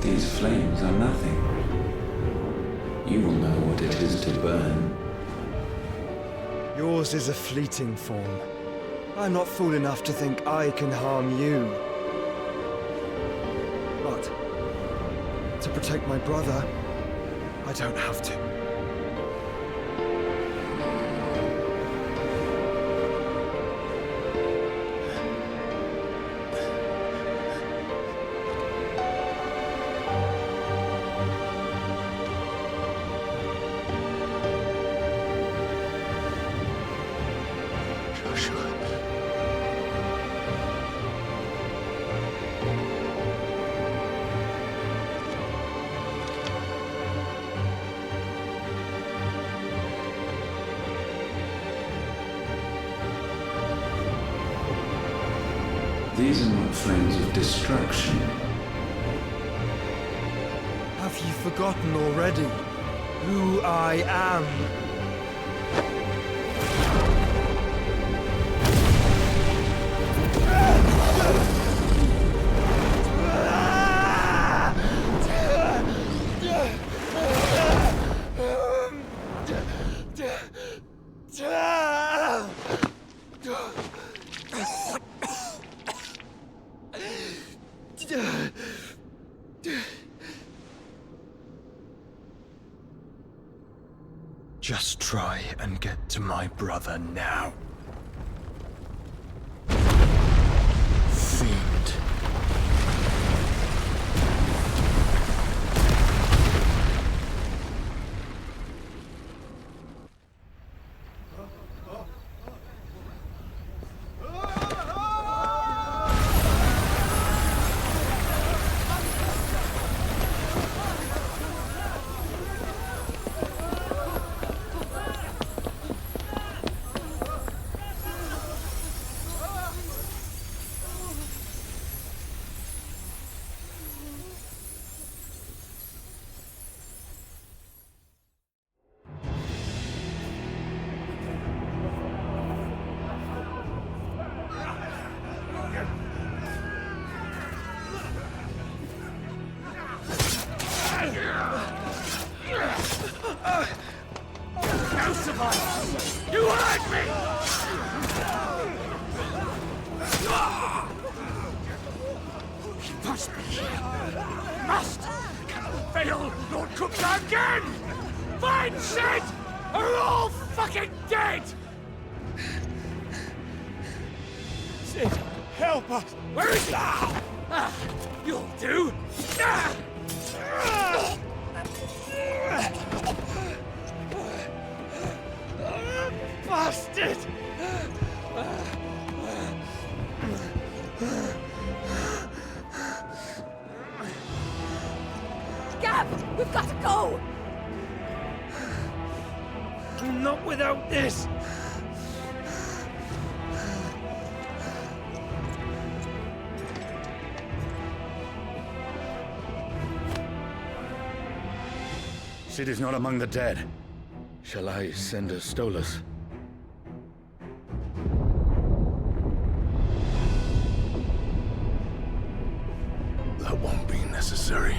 These flames are nothing. You will know what it is to burn. Yours is a fleeting form. I'm not fool enough to think I can harm you. But to protect my brother, I don't have to. These are not flames of destruction. Have you forgotten already who I am? Just try and get to my brother now. Fiend. You hurt me! He must be here. Must! Cannot fail, Lord Cook's again! Find Cid! Or we're all fucking dead! Cid, help us! Where is he? You'll do! Bastard! Gab! We've got to go! Not without this! Cid is not among the dead. Shall I send a Stolas? That won't be necessary.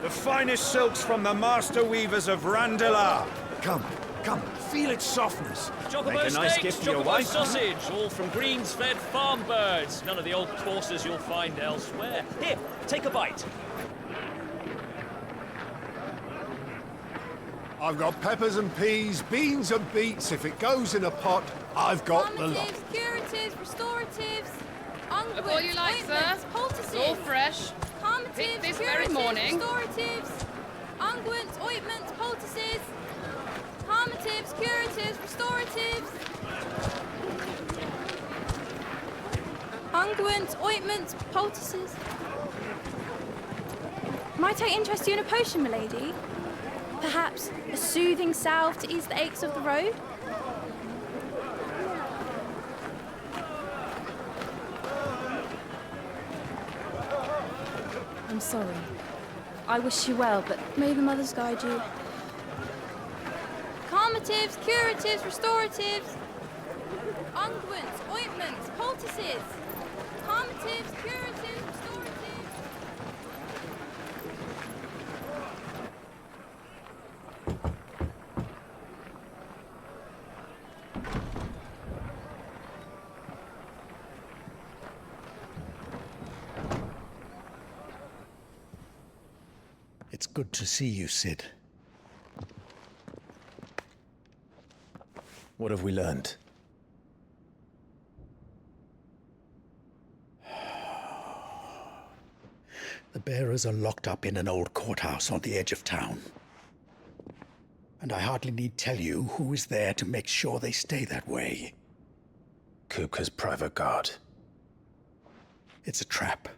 The finest silks from the master weavers of Randalar. Come, come, feel its softness. Chocobo Make a nice steaks, gift for your chocobo wife. sausage, all from greens-fed farm birds. None of the old courses you'll find elsewhere. Here, take a bite. I've got peppers and peas, beans and beets. If it goes in a pot, I've got the lot. Curatives, restoratives, unguents, Of all you like, sir. poultices, It's all fresh. calmatives, Picked this very curatives, morning. restoratives, unguents, ointments, poultices, calmatives, curatives, restoratives, unguents, ointments, poultices. Might I interest you in a potion, milady? Perhaps a soothing salve to ease the aches of the road? I'm sorry. I wish you well, but may the mothers guide you. Calmatives, curatives, restoratives, unguents, ointments, poultices. Calmatives, curatives, restoratives. It's good to see you, Cid. What have we learned? The bearers are locked up in an old courthouse on the edge of town. And I hardly need tell you who is there to make sure they stay that way. Kupka's private guard. It's a trap.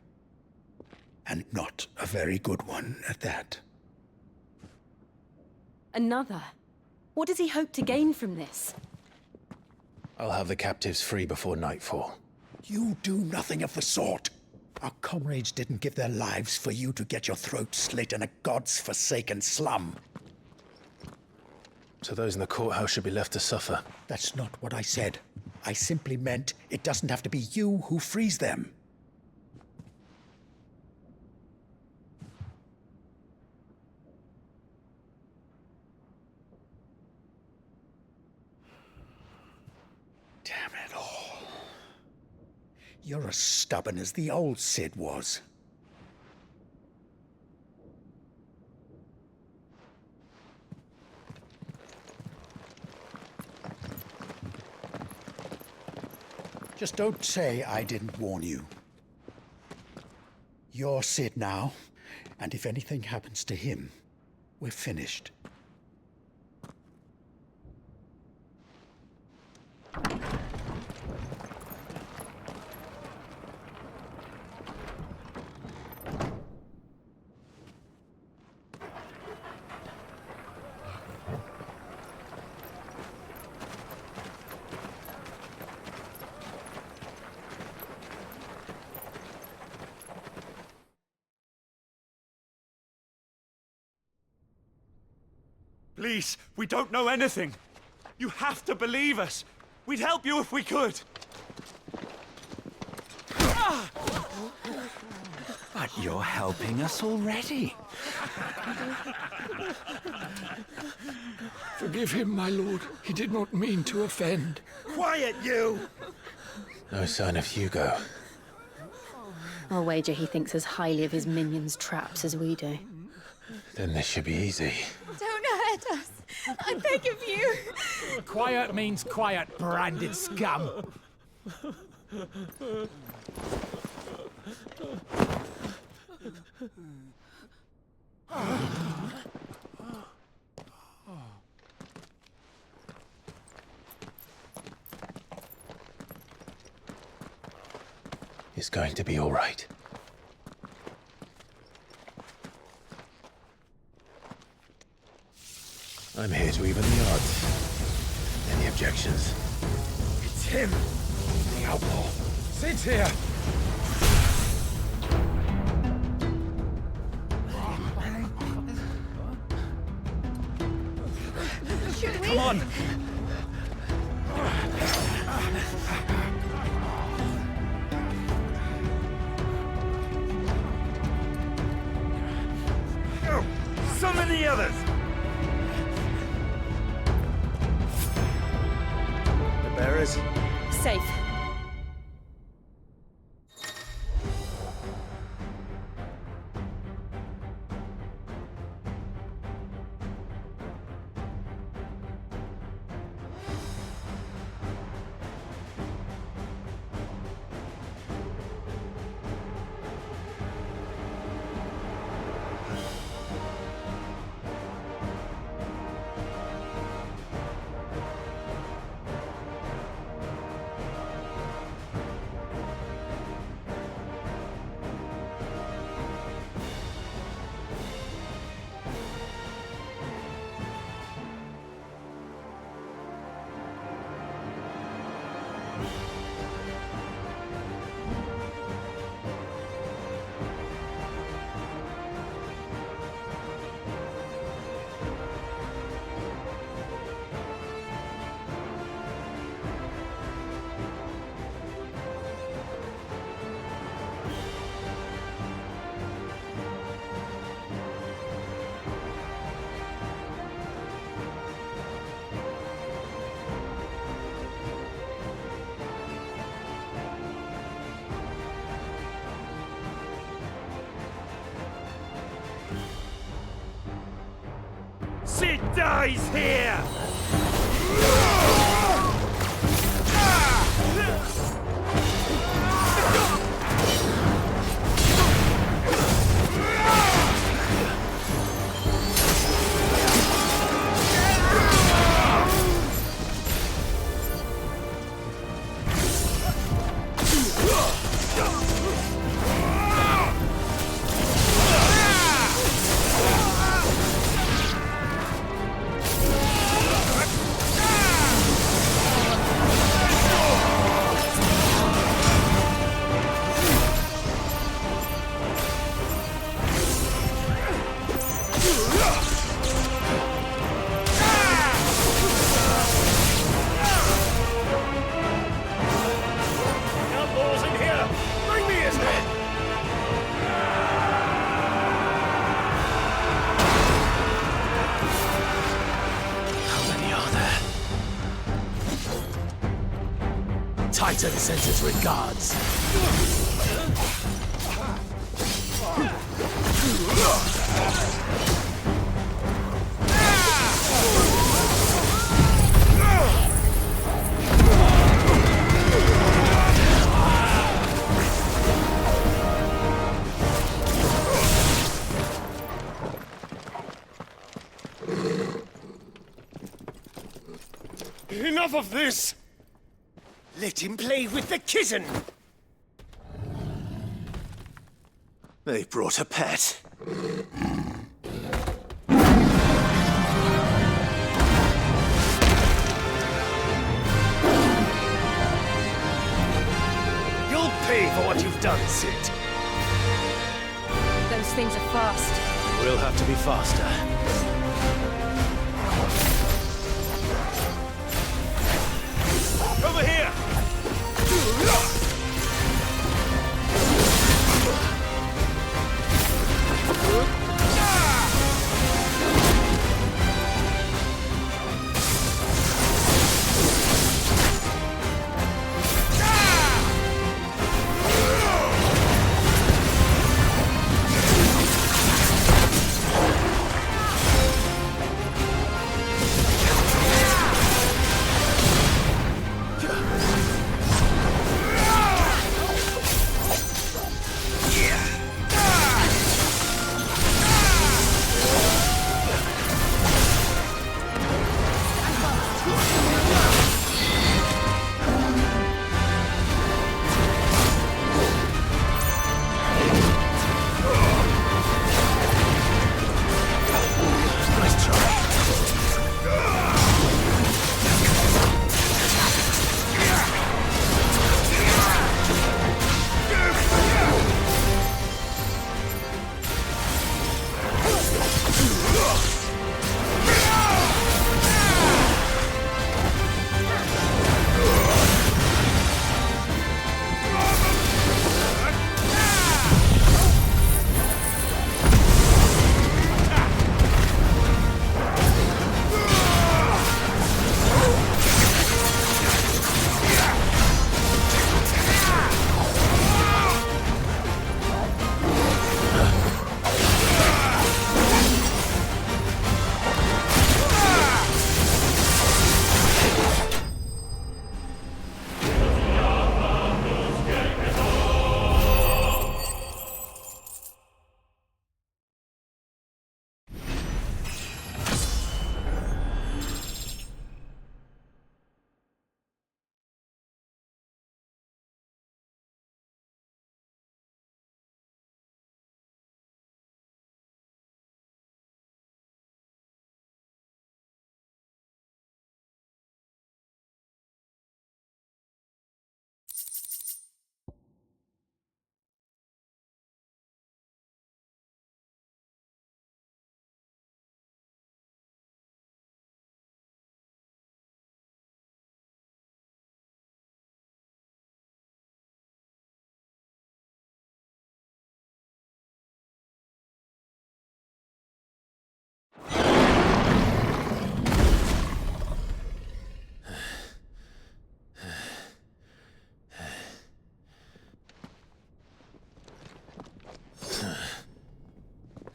And not a very good one at that. Another? What does he hope to gain from this? I'll have the captives free before nightfall. You do nothing of the sort. Our comrades didn't give their lives for you to get your throat slit in a god's forsaken slum. So those in the courthouse should be left to suffer. That's not what I said. I simply meant it doesn't have to be you who frees them. Damn it all. You're as stubborn as the old Cid was. Just don't say I didn't warn you. You're Cid now, and if anything happens to him, we're finished. Please, we don't know anything. You have to believe us. We'd help you if we could. But you're helping us already. Forgive him, my lord. He did not mean to offend. Quiet, you! No sign of Hugo. I'll wager he thinks as highly of his minions' traps as we do. Then this should be easy. Don't hurt us. I beg of you. Quiet means quiet, branded scum. It's going to be all right. I'm here to even the odds. Any objections? It's him, the outlaw. Cid's here. Should we? Come on. Summon the others. Bearers? Safe. Cid dies here! Titan sends his regards. enough of this! Let him play with the kitten! They brought a pet. You'll pay for what you've done, Cid. Those things are fast. We'll have to be faster. Over here!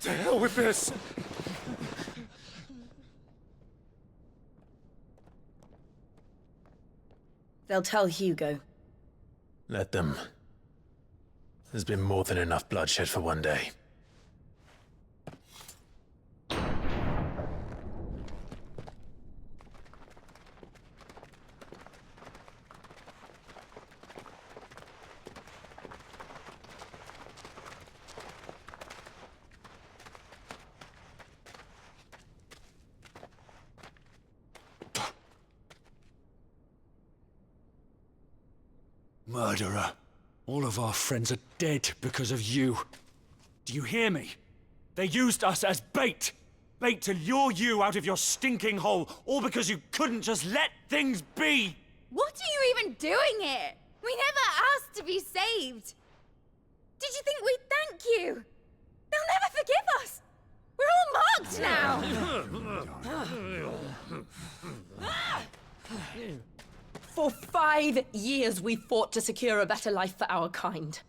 To hell with this! They'll tell Hugo. Let them. There's been more than enough bloodshed for one day. Murderer. All of our friends are dead because of you. Do you hear me? They used us as bait! Bait to lure you out of your stinking hole, all because you couldn't just let things be! What are you even doing here? We never asked to be saved. Did you think we'd thank you? They'll never forgive us. We're all marked now. For 5 years we fought to secure a better life for our kind.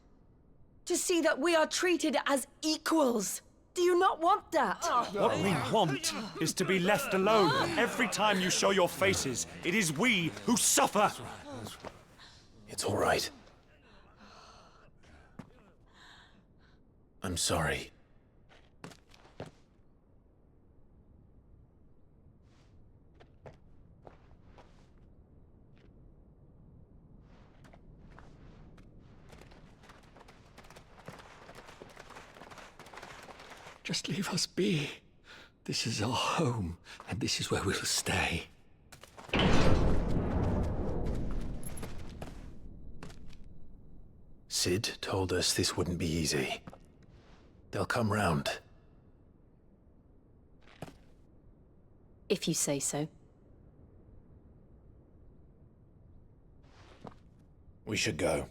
To see that we are treated as equals. Do you not want that? What we want is to be left alone. Every time you show your faces, it is we who suffer. It's all right. I'm sorry. Just leave us be. This is our home, and this is where we'll stay. Cid told us this wouldn't be easy. They'll come round. If you say so. We should go.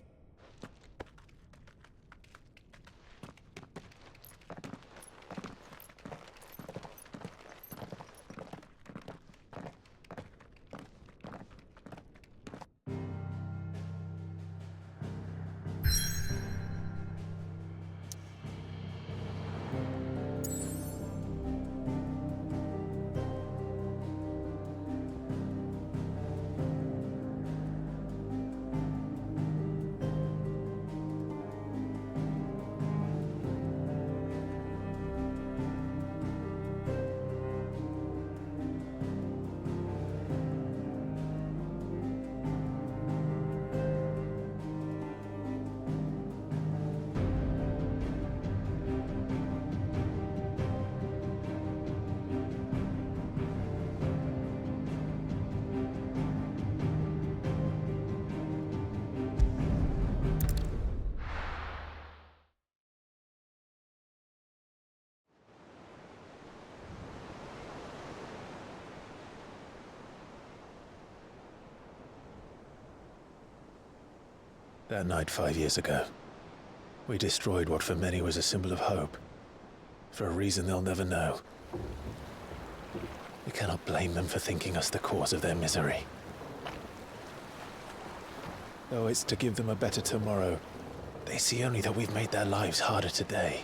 That night 5 years ago, we destroyed what for many was a symbol of hope. For a reason they'll never know. We cannot blame them for thinking us the cause of their misery. Though it's to give them a better tomorrow, they see only that we've made their lives harder today.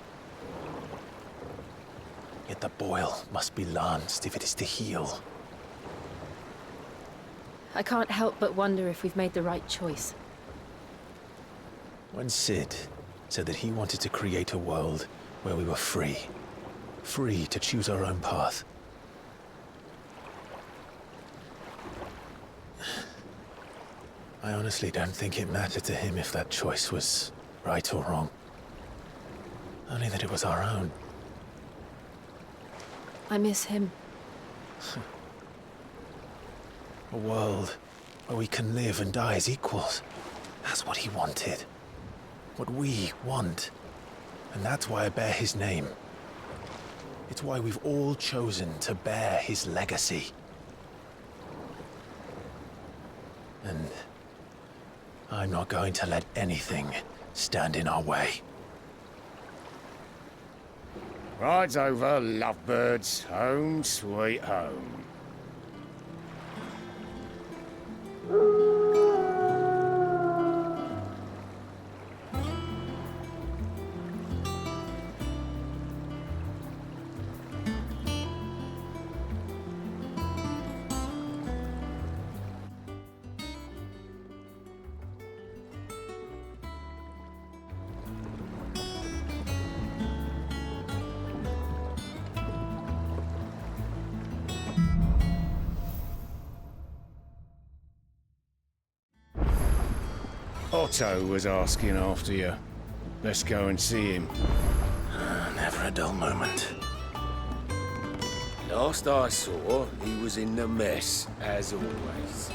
Yet the boil must be lanced if it is to heal. I can't help but wonder if we've made the right choice. When Cid said that he wanted to create a world where we were free. Free to choose our own path. I honestly don't think it mattered to him if that choice was right or wrong. Only that it was our own. I miss him. A world where we can live and die as equals. That's what he wanted. What we want. And that's why I bear his name. It's why we've all chosen to bear his legacy. And I'm not going to let anything stand in our way. Rides over, lovebirds. Home, sweet home. Otto was asking after you. Let's go and see him. Never a dull moment. Last I saw, he was in the mess, as always.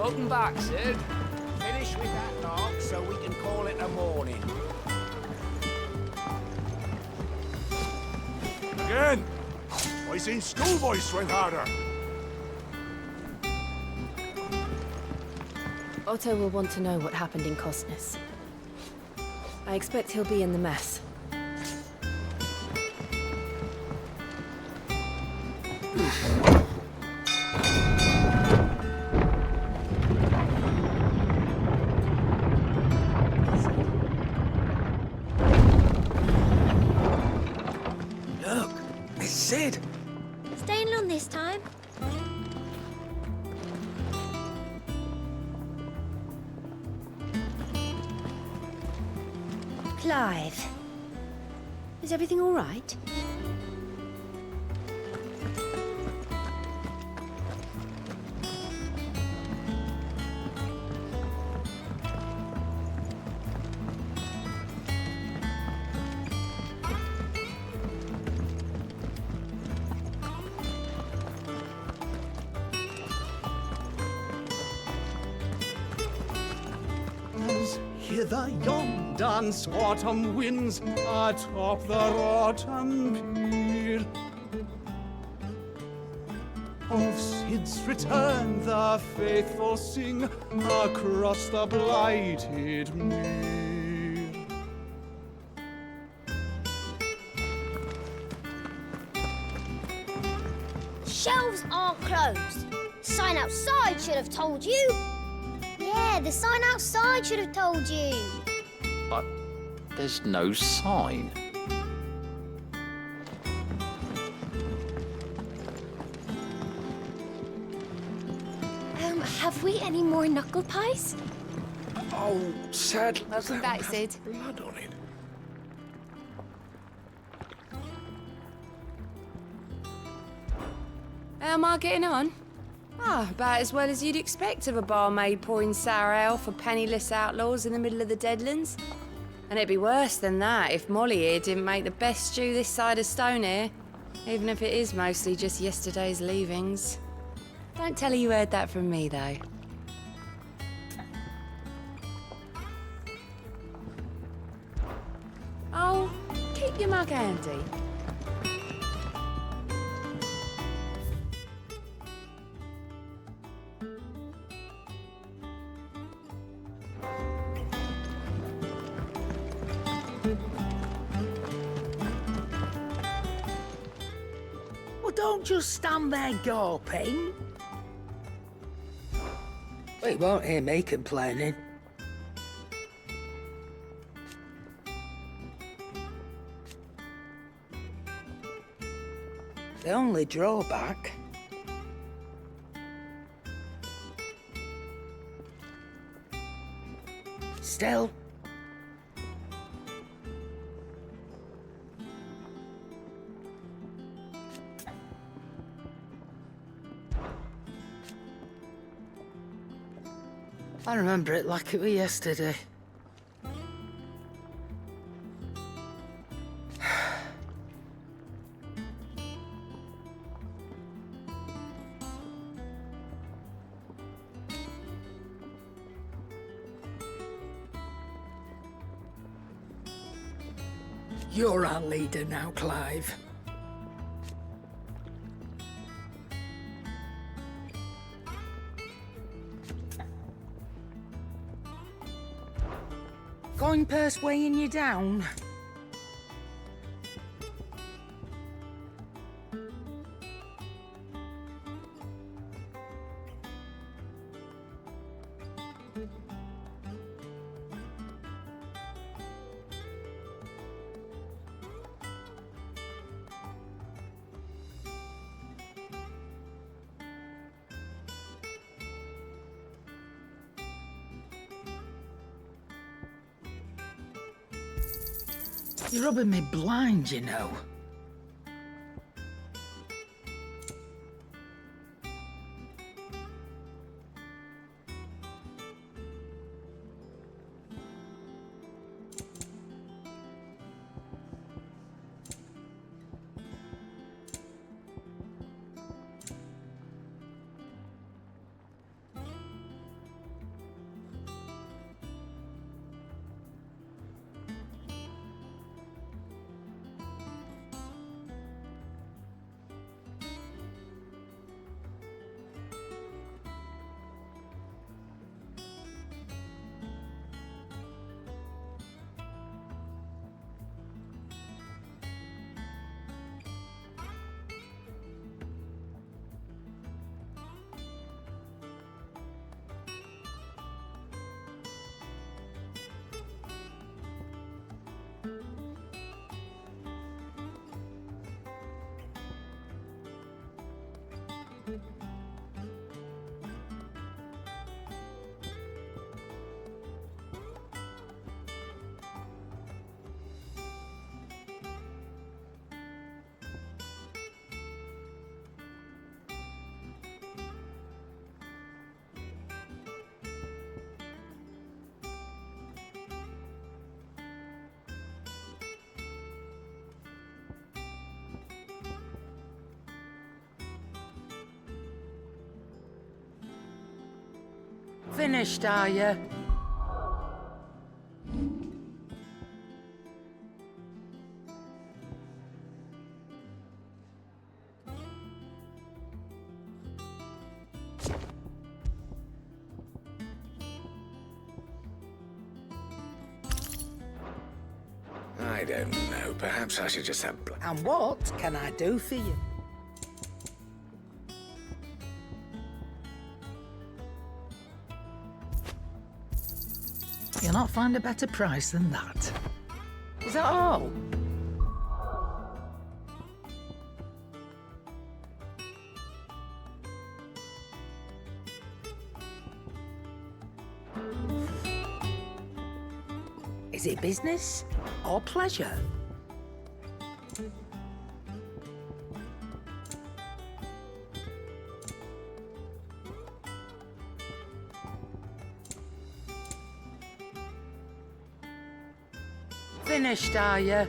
Welcome back, Cid. Finish with that log so we can call it a morning. Again! I seen schoolboys swing harder. Otto will want to know what happened in Costness. I expect he'll be in the mess. Look, it's Cid. Staying long this time. Clive. Is everything all right? Hear the yon dance autumn winds atop the rotten pier. Of Cid's return the faithful sing across the blighted mere. Shelves aren't closed. Sign outside should have told you. Yeah, the sign outside should have told you. But there's no sign. Have we any more knuckle pies? Oh, sadly. Welcome back, Cid. Blood on it. How am I getting on? Ah, about as well as you'd expect of a barmaid pouring sour ale for penniless outlaws in the middle of the Deadlands. And it'd be worse than that if Molly here didn't make the best stew this side of Stone here, even if it is mostly just yesterday's leavings. Don't tell her you heard that from me, though. Oh, keep your mug handy. Well, don't just stand there gawping. Well, you won't hear me complaining. The only drawback... Still... I remember it like it was yesterday. You're our leader now, Clive. Coin purse weighing you down? You're rubbing me blind, you know. Finished, are you? I don't know. Perhaps I should just have... And what can I do for you? You'll not find a better price than that. Is that all? Is it business or pleasure? Finished, are you?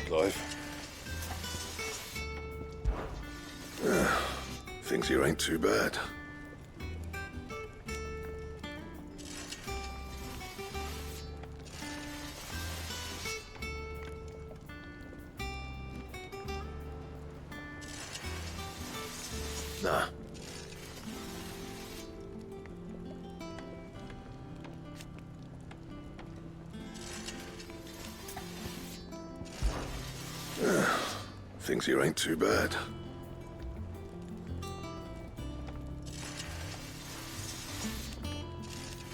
Clive. Thinks you ain't too bad. Nah. Thinks you ain't too bad.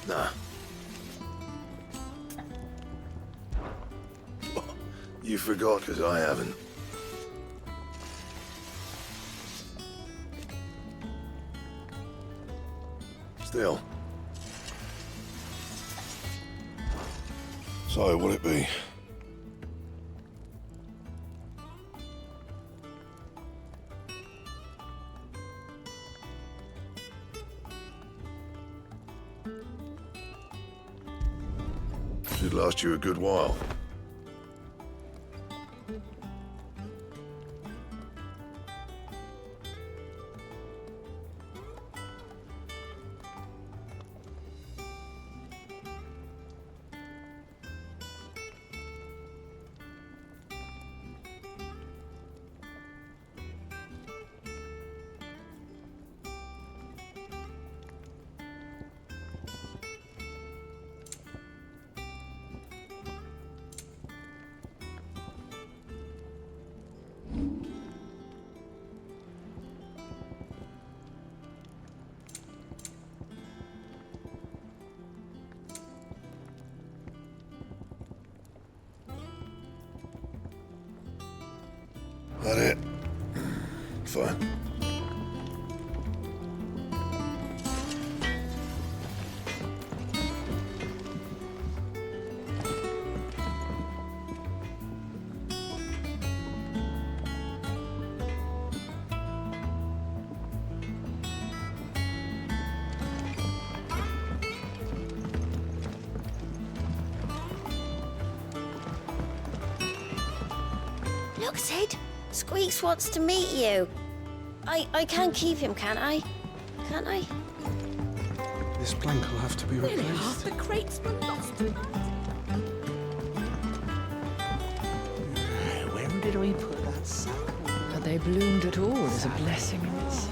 Nah. You forgot, 'cause I haven't. Still. So, what'll it be? Should last you a good while. That it? Fine. Look, Cid. Squeaks wants to meet you. I can keep him, can't I? Can't I? This plank will have to be replaced. Nearly half the crates were lost tonight. Where did we put that sack? That they bloomed at all is a blessing in itself.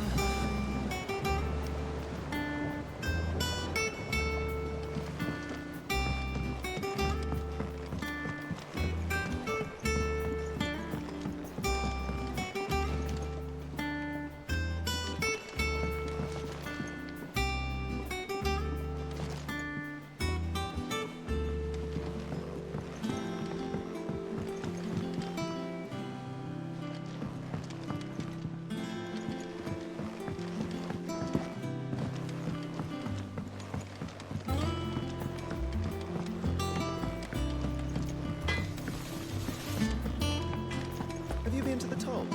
Have you been to the top?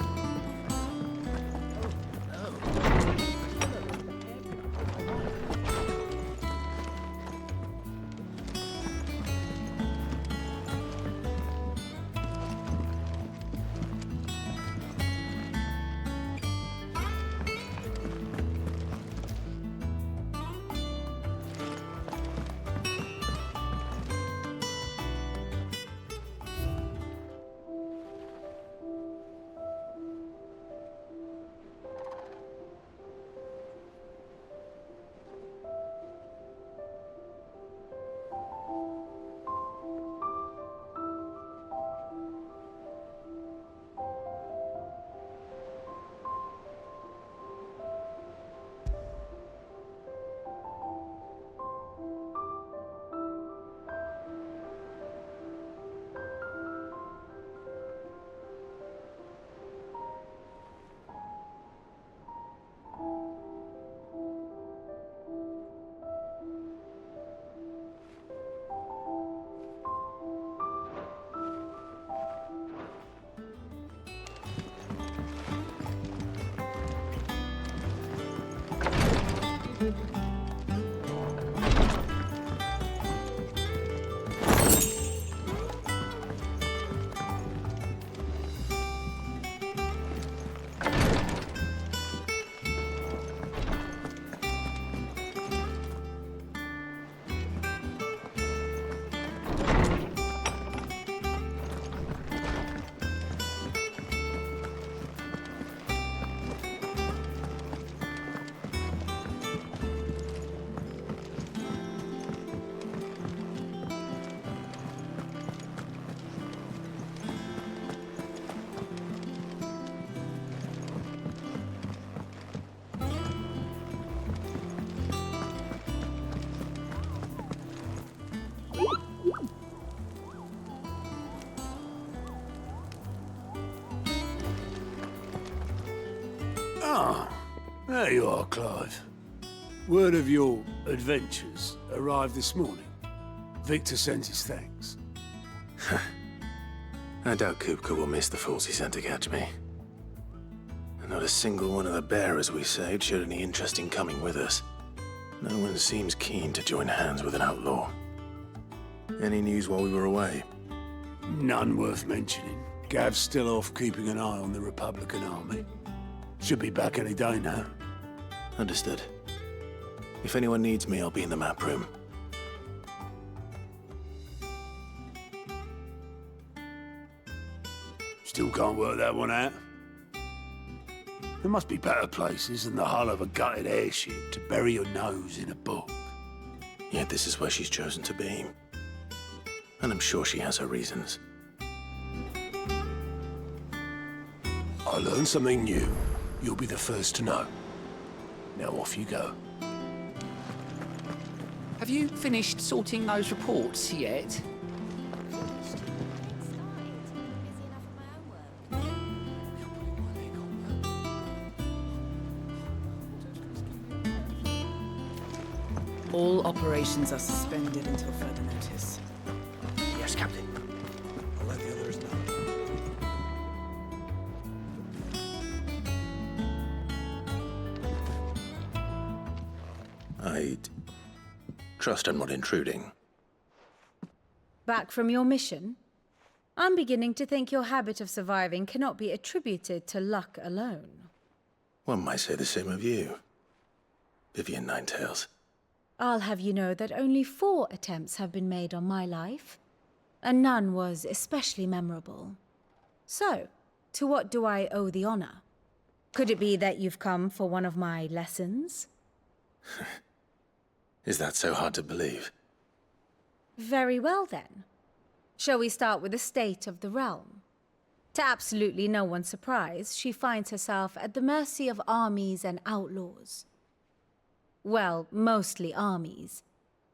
Ah, there you are, Clive. Word of your adventures arrived this morning. Victor sends his thanks. I doubt Kupka will miss the fools he sent to catch me. And not a single one of the bearers we saved showed any interest in coming with us. No one seems keen to join hands with an outlaw. Any news while we were away? None worth mentioning. Gav's still off keeping an eye on the Republican army. Should be back any day now. Understood. If anyone needs me, I'll be in the map room. Still can't work that one out. There must be better places than the hull of a gutted airship to bury your nose in a book. Yet this is where she's chosen to be. And I'm sure she has her reasons. I learned something new. You'll be the first to know. Now off you go. Have you finished sorting those reports yet? All operations are suspended until further notice. Yes, Captain. I'll let the others know. I'd trust I'm not intruding. Back from your mission? I'm beginning to think your habit of surviving cannot be attributed to luck alone. One might say the same of you, Vivian Ninetails. I'll have you know that only 4 attempts have been made on my life, and none was especially memorable. So, to what do I owe the honor? Could it be that you've come for one of my lessons? Is that so hard to believe? Very well then. Shall we start with the state of the realm? To absolutely no one's surprise, she finds herself at the mercy of armies and outlaws. Well, mostly armies.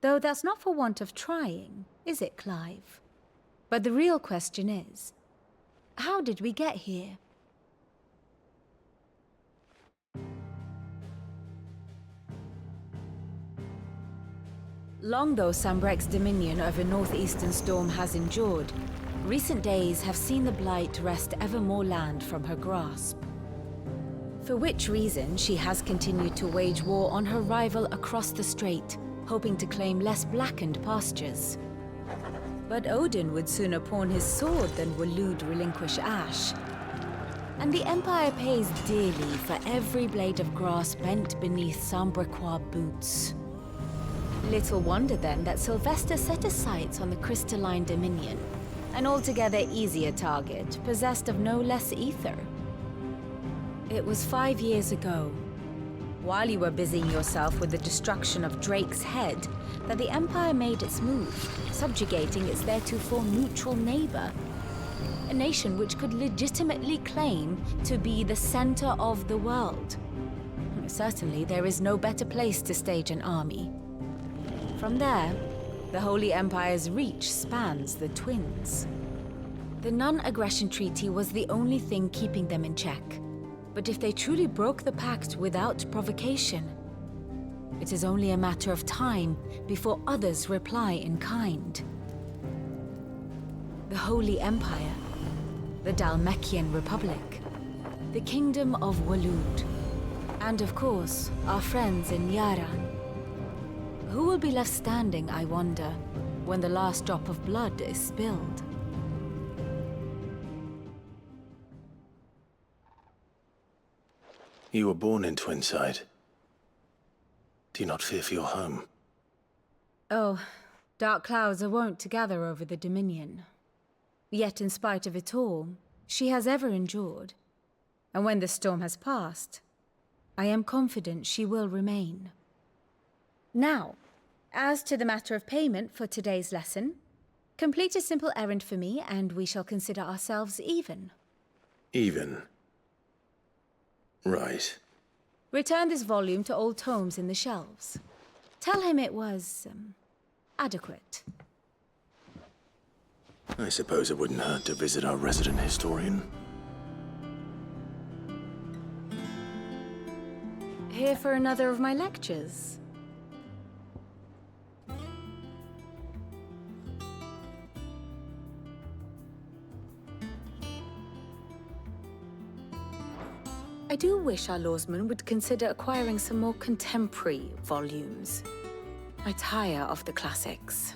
Though that's not for want of trying, is it, Clive? But the real question is, how did we get here? Long though Sambrek's dominion over northeastern storm has endured, recent days have seen the Blight wrest ever more land from her grasp. For which reason, she has continued to wage war on her rival across the strait, hoping to claim less blackened pastures. But Odin would sooner pawn his sword than Waloed relinquish Ash. And the Empire pays dearly for every blade of grass bent beneath Sambrequois boots. Little wonder then that Sylvester set his sights on the crystalline dominion, an altogether easier target, possessed of no less ether. It was 5 years ago, while you were busying yourself with the destruction of Drake's head, that the Empire made its move, subjugating its theretofore neutral neighbor, a nation which could legitimately claim to be the center of the world. Certainly, there is no better place to stage an army. From there, the Holy Empire's reach spans the Twins. The non-aggression treaty was the only thing keeping them in check. But if they truly broke the pact without provocation, it is only a matter of time before others reply in kind. The Holy Empire, the Dhalmekian Republic, the Kingdom of Waloed, and of course, our friends in Yaran. Who will be left standing, I wonder, when the last drop of blood is spilled? You were born in Twinside. Do you not fear for your home? Oh, dark clouds are wont to gather over the Dominion. Yet in spite of it all, she has ever endured. And when the storm has passed, I am confident she will remain. Now, as to the matter of payment for today's lesson, complete a simple errand for me and we shall consider ourselves even. Even? Right. Return this volume to old tomes in the shelves. Tell him it was, adequate. I suppose it wouldn't hurt to visit our resident historian. Here for another of my lectures? I do wish our lawsman would consider acquiring some more contemporary volumes. I tire of the classics.